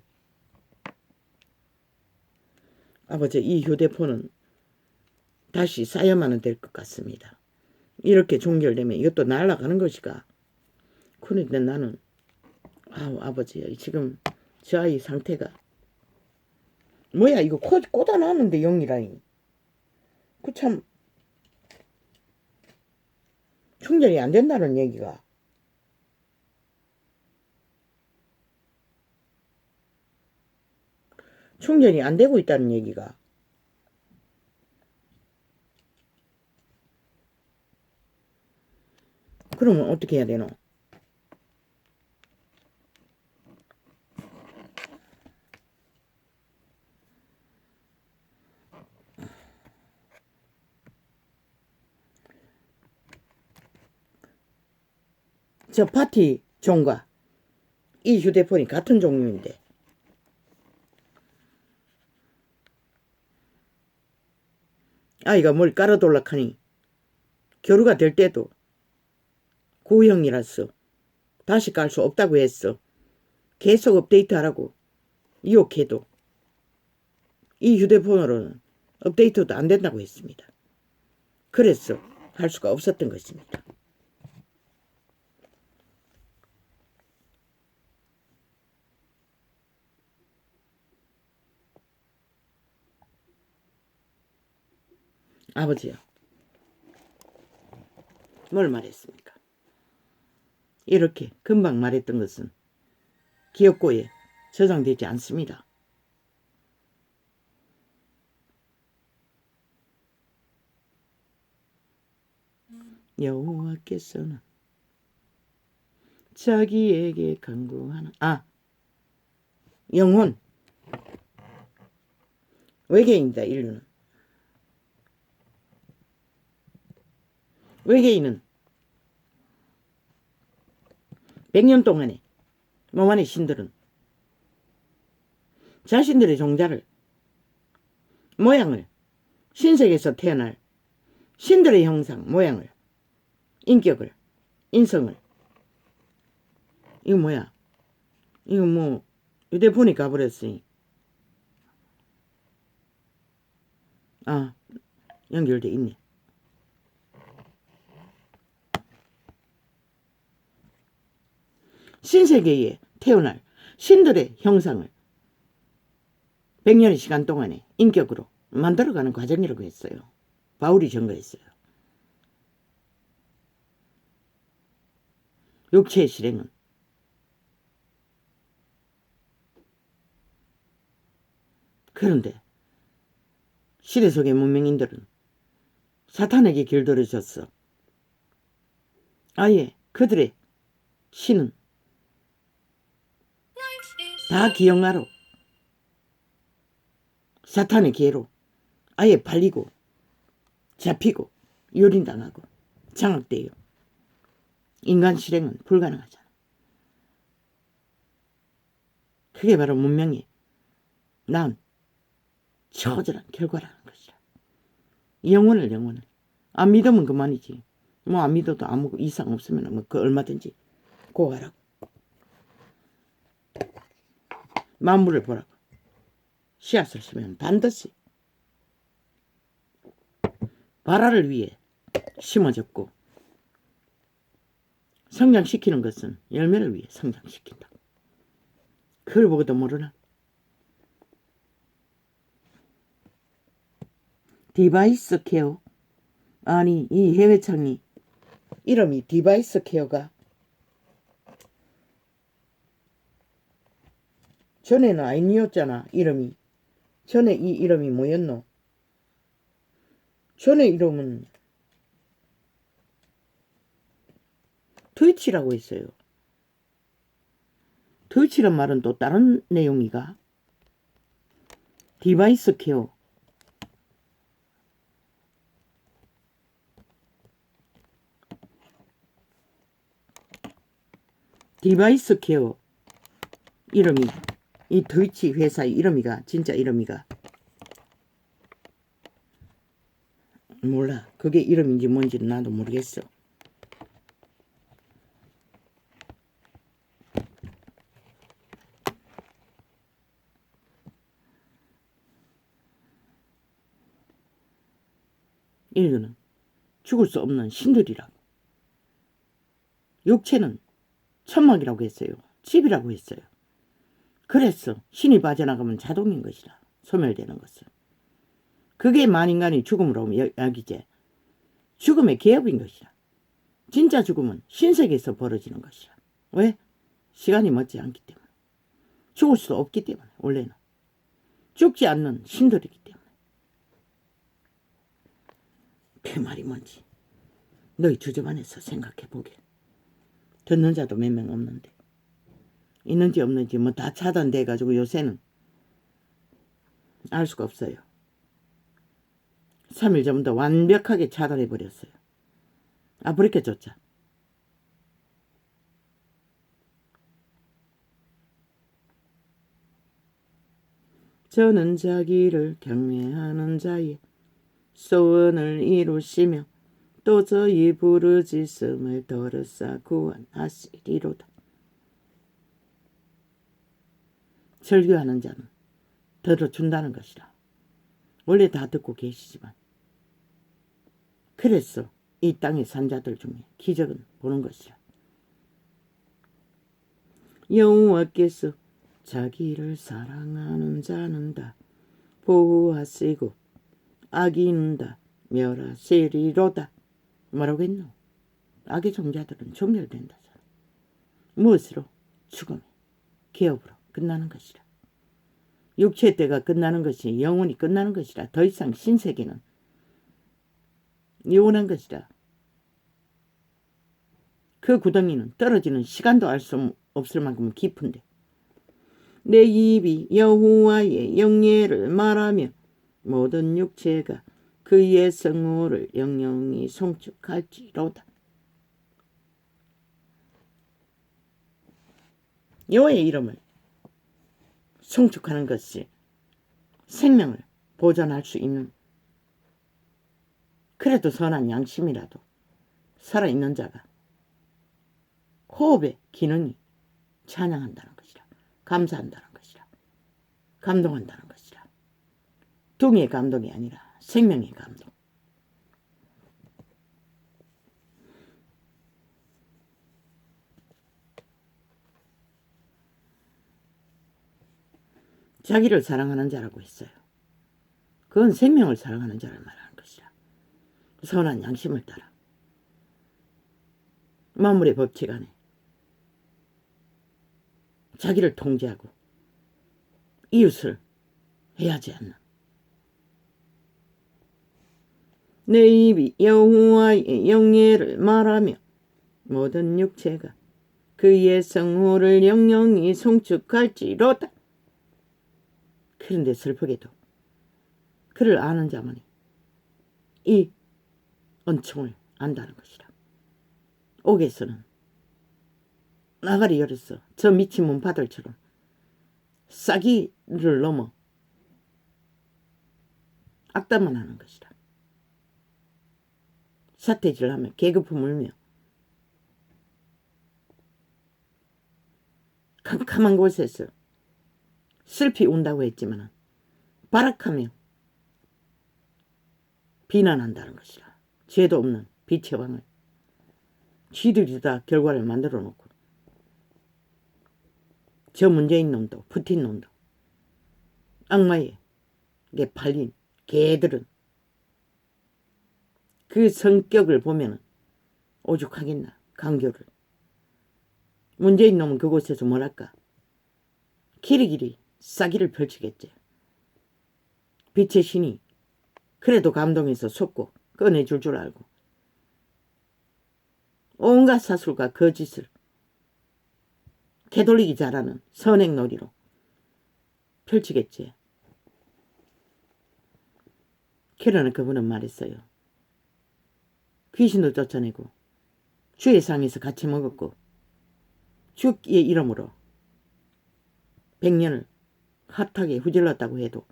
아버지, 이 휴대폰은 다시 쌓여만 될 것 같습니다. 이렇게 종결되면 이것도 날아가는 것이가. 그런데 나는 아버지, 지금 저 아이 상태가 뭐야, 이거 꽂아놨는데 영이라니. 그 참 충전이 안 된다는 얘기가. 충전이 안 되고 있다는 얘기가. 그러면 어떻게 해야 되노? 저 파티 종과 이 휴대폰이 같은 종류인데 아이가 뭘 깔아돌락하니 교류가 될 때도 구형이라서 다시 깔 수 없다고 했어. 계속 업데이트하라고 유혹해도 이 휴대폰으로는 업데이트도 안 된다고 했습니다. 그래서 할 수가 없었던 것입니다. 아버지요. 뭘 말했습니까? 이렇게 금방 말했던 것은 기억고에 저장되지 않습니다. 여호와께서는 자기에게 간구하는 영혼. 외계인이다. 인류는. 외계인은 100년 동안에 몸 안의 신들은 자신들의 종자를, 모양을, 신세계에서 태어날 신들의 형상, 모양을, 인격을, 인성을, 이거 뭐야? 이거 뭐 휴대폰이 가버렸으니 연결돼 있네. 신세계에 태어날 신들의 형상을 100년의 시간 동안에 인격으로 만들어가는 과정이라고 했어요. 바울이 증거했어요. 육체의 실행은 그런데 시대 속의 문명인들은 사탄에게 길들여졌어. 아예 그들의 신은 다 기형아로 사탄의 기회로 아예 팔리고 잡히고 유린당하고 장악돼요. 인간 실행은 불가능하잖아. 그게 바로 문명의 난 처절한 결과라는 것이라. 영혼을 안 믿으면 그만이지. 뭐 안 믿어도 아무 이상 없으면 뭐 그 얼마든지 고하라고. 만물을 보라고. 씨앗을 심으면 반드시 발화를 위해 심어졌고 성장시키는 것은 열매를 위해 성장시킨다. 그걸 보고도 모르나? 디바이스 케어. 아니 이 해외창이 이름이 디바이스 케어가 전에는 아니었잖아. 이름이 전에 이 이름이 뭐였노? 전에 이름은 트위치라고 했어요. 트위치란 말은 또 다른 내용이가. 디바이스 케어. 디바이스 케어 이름이 이 트위치 회사의 이름이가 진짜 이름이가 몰라. 그게 이름인지 뭔지는 나도 모르겠어. 이거는 죽을 수 없는 신들이라고. 육체는 천막이라고 했어요. 집이라고 했어요. 그래서 신이 빠져나가면 자동인 것이라. 소멸되는 것은. 그게 만인간이 죽음으로 오면 약이제. 죽음의 개업인 것이라. 진짜 죽음은 신세계에서 벌어지는 것이라. 왜? 시간이 멎지 않기 때문에. 죽을 수도 없기 때문에 원래는. 죽지 않는 신들이기 때문에. 그 말이 뭔지 너희 주저만해서 생각해 보게. 듣는 자도 몇 명 없는데. 있는지 없는지 뭐 다 차단돼 가지고 요새는 알 수가 없어요. 3일 전부터 완벽하게 차단해 버렸어요. 아프리카조차. 저는 자기를 경외하는 자의 소원을 이루시며 또 저희 부르짖음을 들으사 구원하시리로다. 설교하는 자는 들어준다는 것이라. 원래 다 듣고 계시지만 그래서 이 땅의 산자들 중에 기적은 보는 것이라. 여호와께서 자기를 사랑하는 자는 다 보호하시고 악인은 다 멸하시리로다. 뭐라고 했노? 악의 종자들은 종멸된다잖아. 무엇으로? 죽음에 개업으로 끝나는 것이라. 육체의 때가 끝나는 것이 영원히 끝나는 것이라. 더 이상 신세계는 영원한 것이라. 그 구덩이는 떨어지는 시간도 알 수 없을 만큼 깊은데 내 입이 여호와의 영예를 말하며 모든 육체가 그의 성호를 영영히 송축할지로다. 여호와의 이름을 송축하는 것이 생명을 보존할 수 있는, 그래도 선한 양심이라도 살아있는 자가 호흡의 기능이 찬양한다는 것이라. 감사한다는 것이라. 감동한다는 것이라. 둥이의 감동이 아니라 생명의 감동. 자기를 사랑하는 자라고 했어요. 그건 생명을 사랑하는 자를 말하는 것이라. 선한 양심을 따라 만물의 법칙 안에 자기를 통제하고 이웃을 해하지 않는 내 입이 여호와의 영예를 말하며 모든 육체가 그의 성호를 영영히 송축할지로다. 그런데 슬프게도 그를 아는 자만이 이 은총을 안다는 것이라. 옥에서는 나가리 열어서 저 미친 문파들처럼 싸기를 넘어 악담만 하는 것이라. 사태질을 하며 계급품 울며 캄캄한 곳에서 슬피 운다고 했지만 발악하며 비난한다는 것이라. 죄도 없는 빛의 왕을 지들이 다 결과를 만들어 놓고 저 문재인 놈도 푸틴 놈도 악마에 팔린 개들은 그 성격을 보면 오죽하겠나. 강교를. 문재인 놈은 그곳에서 뭐랄까 길이길이 싸기를 펼치겠지. 빛의 신이 그래도 감동해서 속고 꺼내줄 줄 알고 온갖 사술과 거짓을 되돌리기 잘하는 선행놀이로 펼치겠지. 그러나 그분은 말했어요. 귀신도 쫓아내고 주의 상에서 같이 먹었고 주의 이름으로 100년을 핫하게 후질렀다고 해도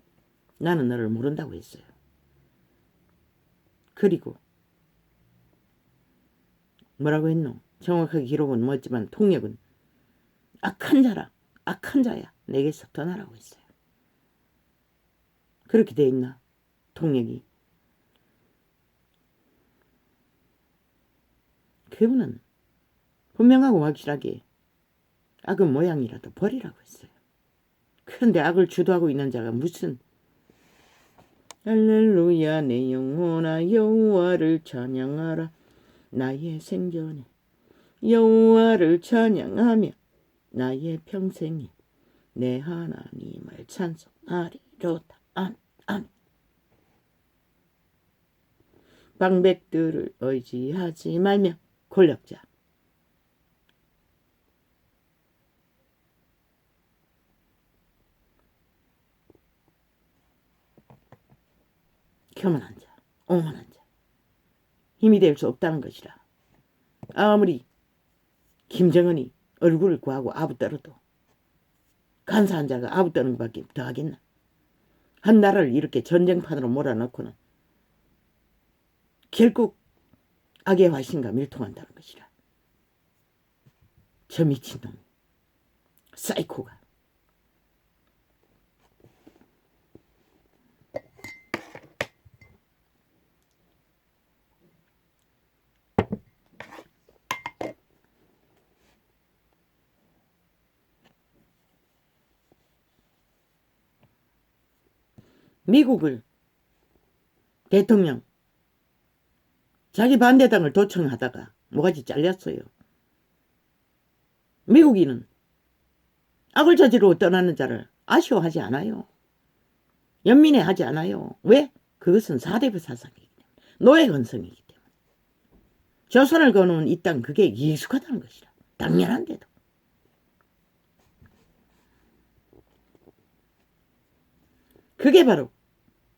나는 너를 모른다고 했어요. 그리고 뭐라고 했노? 정확하게 기록은 못지만 통역은 악한 자라, 악한 자야 내게서 떠나라고 했어요. 그렇게 돼 있나? 통역이. 그분은 분명하고 확실하게 악은 모양이라도 버리라고 했어요. 그런데 악을 주도하고 있는 자가 무슨 할렐루야 내 영혼아 여호와를 찬양하라 나의 생전에 여호와를 찬양하며 나의 평생에 내 하나님을 찬송하리로다. 아멘. 방백들을 의지하지 말며 권력자 교만한 자, 오만한 자 힘이 될 수 없다는 것이라. 아무리 김정은이 얼굴을 구하고 아부 떨어도 간사한 자가 아부 떠는 것밖에 더 하겠나. 한 나라를 이렇게 전쟁판으로 몰아넣고는 결국 악의 화신과 밀통한다는 것이라. 저 미친놈 사이코가. 미국을 대통령 자기 반대당을 도청하다가 뭐가지 잘렸어요. 미국인은 악을 저지르고 떠나는 자를 아쉬워하지 않아요. 연민해하지 않아요. 왜? 그것은 사대부 사상이기 때문에. 노예 건성이기 때문에. 조선을 거놓은 이 땅 그게 익숙하다는 것이라. 당연한데도. 그게 바로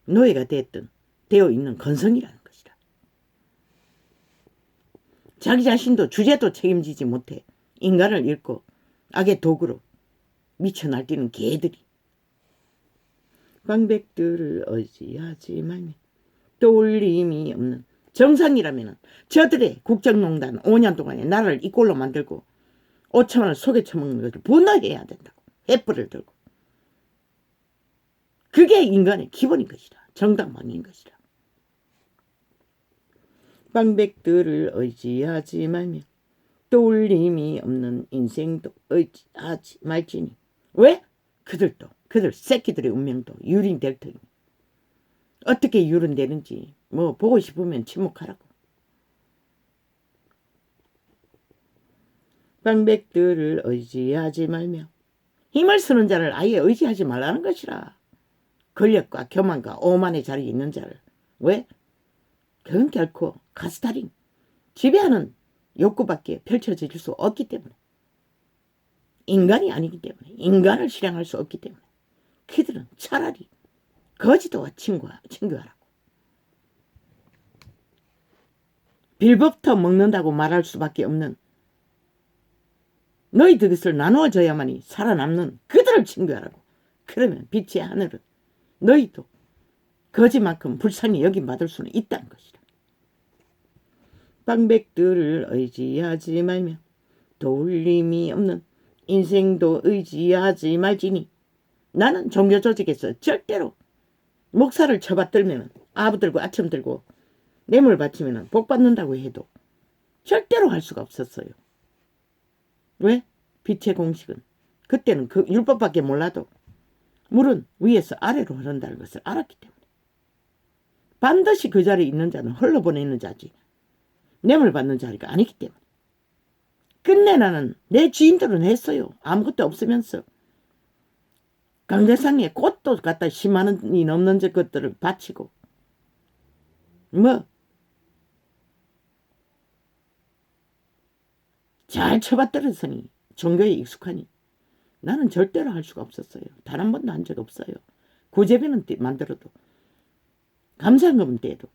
노예가 되어 있는 건성이라는 것이라. 자기 자신도 주제도 책임지지 못해 인간을 잃고 악의 도구로 미쳐 날뛰는 개들이. 광백들을 의지하지 말며 떠올림이 없는 정상이라면 저들의 국정농단 5년 동안에 나라를 이 꼴로 만들고 5천원을 속에 처먹는 것을 분노해야 된다고. 횃불을 들고. 그게 인간의 기본인 것이라. 정당방위인 것이라. 방백들을 의지하지 말며 떠올림이 없는 인생도 의지하지 말지니. 왜? 그들 새끼들의 운명도 유린될 터이니. 어떻게 유린되는지 뭐 보고 싶으면 침묵하라고. 방백들을 의지하지 말며 힘을 쓰는 자를 아예 의지하지 말라는 것이라. 권력과 교만과 오만의 자리에 있는 자를. 왜? 그건 결코 가스타링, 지배하는 욕구밖에 펼쳐질 수 없기 때문에. 인간이 아니기 때문에. 인간을 실행할 수 없기 때문에. 그들은 차라리 거지도와 친구하라고. 빌부터 먹는다고 말할 수밖에 없는 너희들 것을 나누어줘야만이 살아남는 그들을 친구하라고. 그러면 빛의 하늘은 너희도 거지만큼 불쌍히 여김받을 수는 있다는 것이다. 방백들을 의지하지 말며 도울림이 없는 인생도 의지하지 말지니. 나는 종교조직에서 절대로 목사를 쳐받들면 아부 들고 아첨 들고 뇌물 바치면 복 받는다고 해도 절대로 할 수가 없었어요. 왜? 빛의 공식은 그때는 그 율법밖에 몰라도 물은 위에서 아래로 흐른다는 것을 알았기 때문에 반드시 그 자리에 있는 자는 흘러보내는 자지 뇌물 받는 자리가 아니기 때문에 끝내 나는 내 지인들은 했어요. 아무것도 없으면서 강대상에 꽃도 갖다 10만 원이 넘는 것들을 바치고 뭐 잘 처받들었으니 종교에 익숙하니 나는 절대로 할 수가 없었어요. 단 한 번도 한 적 없어요. 구제비는 만들어도 감사한금은 떼도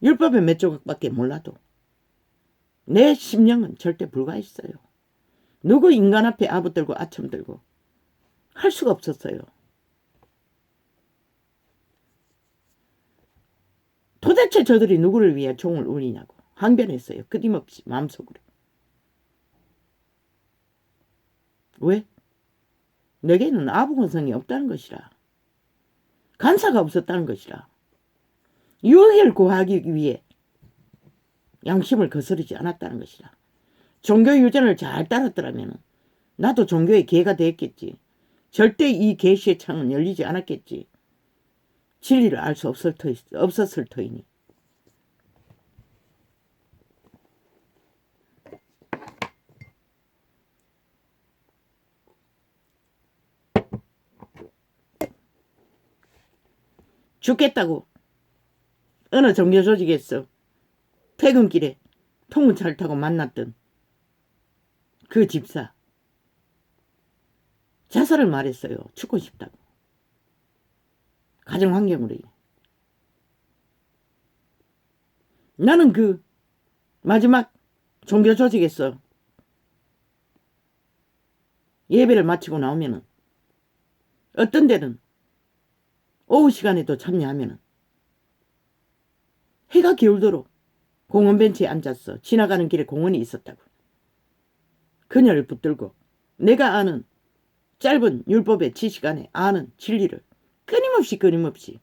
율법의 몇 조각밖에 몰라도 내 심령은 절대 불과했어요. 누구 인간 앞에 아부 들고 아첨 들고 할 수가 없었어요. 도대체 저들이 누구를 위해 종을 울리냐고 항변했어요. 끊임없이 마음속으로. 왜? 내게는 아부건성이 없다는 것이라. 간사가 없었다는 것이라. 유익을 구하기 위해 양심을 거스르지 않았다는 것이라. 종교 유전을 잘 따랐더라면 나도 종교의 개가 됐겠지. 절대 이 계시의 창은 열리지 않았겠지. 진리를 알 수 없었을 터이니. 죽겠다고 어느 종교 조직에서 퇴근길에 통근차를 타고 만났던 그 집사 자살을 말했어요. 죽고 싶다고. 가정환경으로 인해. 나는 그 마지막 종교 조직에서 예배를 마치고 나오면은 어떤 데는 오후 시간에도 참여하면은 해가 기울도록 공원 벤치에 앉았어. 지나가는 길에 공원이 있었다고. 그녀를 붙들고 내가 아는 짧은 율법의 지식 안에 아는 진리를 끊임없이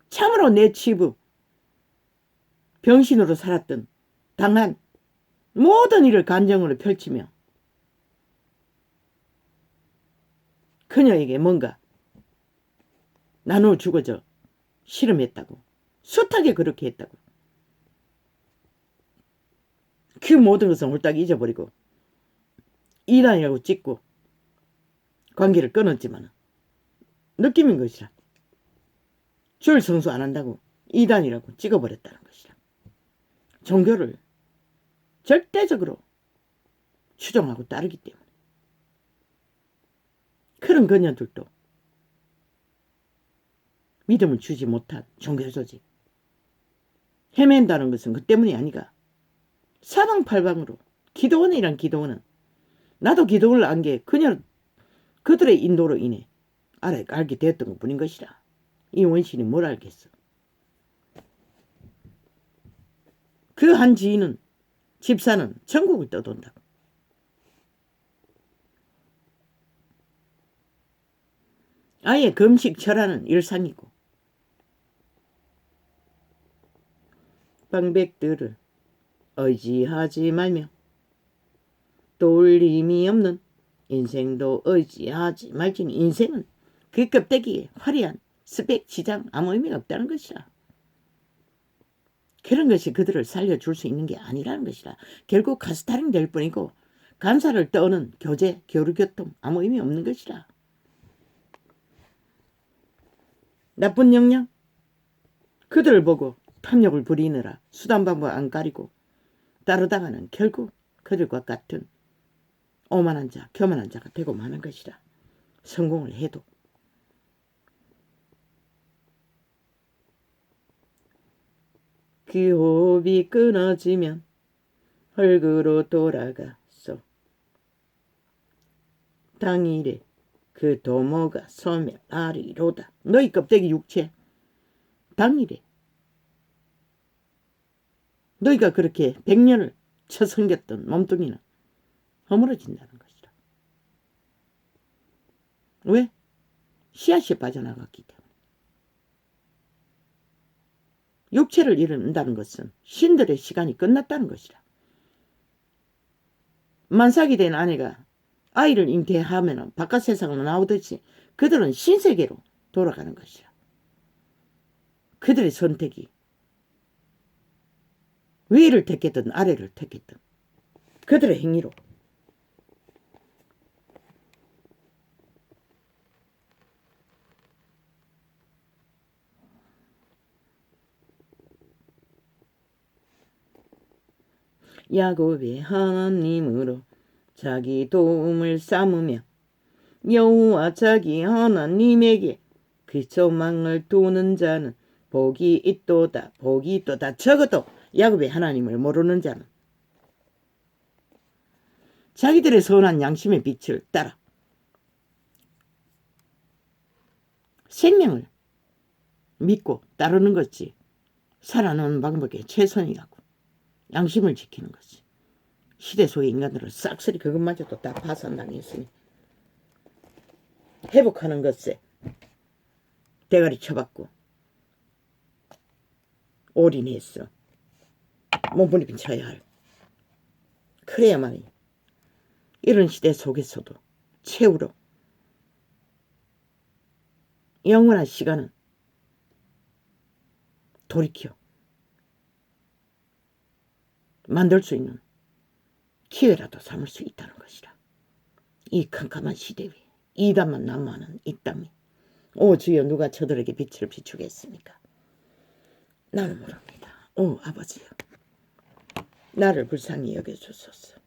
참으로 내 치부 병신으로 살았던 당한 모든 일을 간정으로 펼치며 그녀에게 뭔가 나누어 주고져 실험했다고. 숱하게 그렇게 했다고. 그 모든 것을 홀딱 잊어버리고 이단이라고 찍고 관계를 끊었지만 느낌인 것이라. 줄 성수 안 한다고 이단이라고 찍어버렸다는 것이라. 종교를 절대적으로 추종하고 따르기 때문에. 그런 그녀들도 믿음을 주지 못한 종교 조직. 헤맨다는 것은 그 때문이 아니가. 사방팔방으로 기도원이란 기도원은 나도 기도원을 안 게 그들의 인도로 인해 알게 되었던 것 뿐인 것이라. 이 원신이 뭘 알겠어. 그 한 지인은 집사는 전국을 떠돈다고. 아예 금식철하는 일상이고 방백들을 의지하지 말며 돌림이 없는 인생도 의지하지 말지니 인생은 그 껍데기에 화려한 스펙, 지장 아무 의미가 없다는 것이라. 그런 것이 그들을 살려줄 수 있는 게 아니라는 것이라. 결국 가스타링 될 뿐이고 간사를 떠는 교제, 교류교통 아무 의미 없는 것이라. 나쁜 영향? 그들을 보고 탐욕을 부리느라 수단방법 안 가리고 따르다가는 결국 그들과 같은 오만한 자, 교만한 자가 되고 마는 것이라. 성공을 해도. 그 호흡이 끊어지면 흙으로 돌아갔어. 당일에 그 도모가 소멸하리로다. 너희 껍데기 육체 당일에 너희가 그렇게 100년을 처성겼던 몸뚱이는 허물어진다는 것이라. 왜? 씨앗이 빠져나갔기 때문에. 육체를 잃는다는 것은 신들의 시간이 끝났다는 것이라. 만삭이 된 아내가 아이를 잉태하면 바깥 세상으로 나오듯이 그들은 신세계로 돌아가는 것이라. 그들의 선택이 위를 택했든 아래를 택했든 그들의 행위로 야곱의 하나님으로 자기 도움을 삼으며 여호와 자기 하나님에게 그 소망을 두는 자는 복이 있도다. 복이 있도다. 적어도 야곱의 하나님을 모르는 자는 자기들의 선한 양심의 빛을 따라 생명을 믿고 따르는 것이 살아남는 방법의 최선이라고. 양심을 지키는 것이. 시대 속의 인간들은 싹쓸이 그것마저도 다 파산당했으니 회복하는 것에 대가리 쳐박고 올인했어. 몸부림을 쳐야 할. 그래야만이 이런 시대 속에서도 최후로 영원한 시간은 돌이켜 만들 수 있는 기회라도 삼을 수 있다는 것이라. 이 캄캄한 시대 위에 이단만 난무하는 이 땅에 오 주여 누가 저들에게 빛을 비추겠습니까? 나는 모릅니다. 오 아버지여 나를 불쌍히 여겨주소서.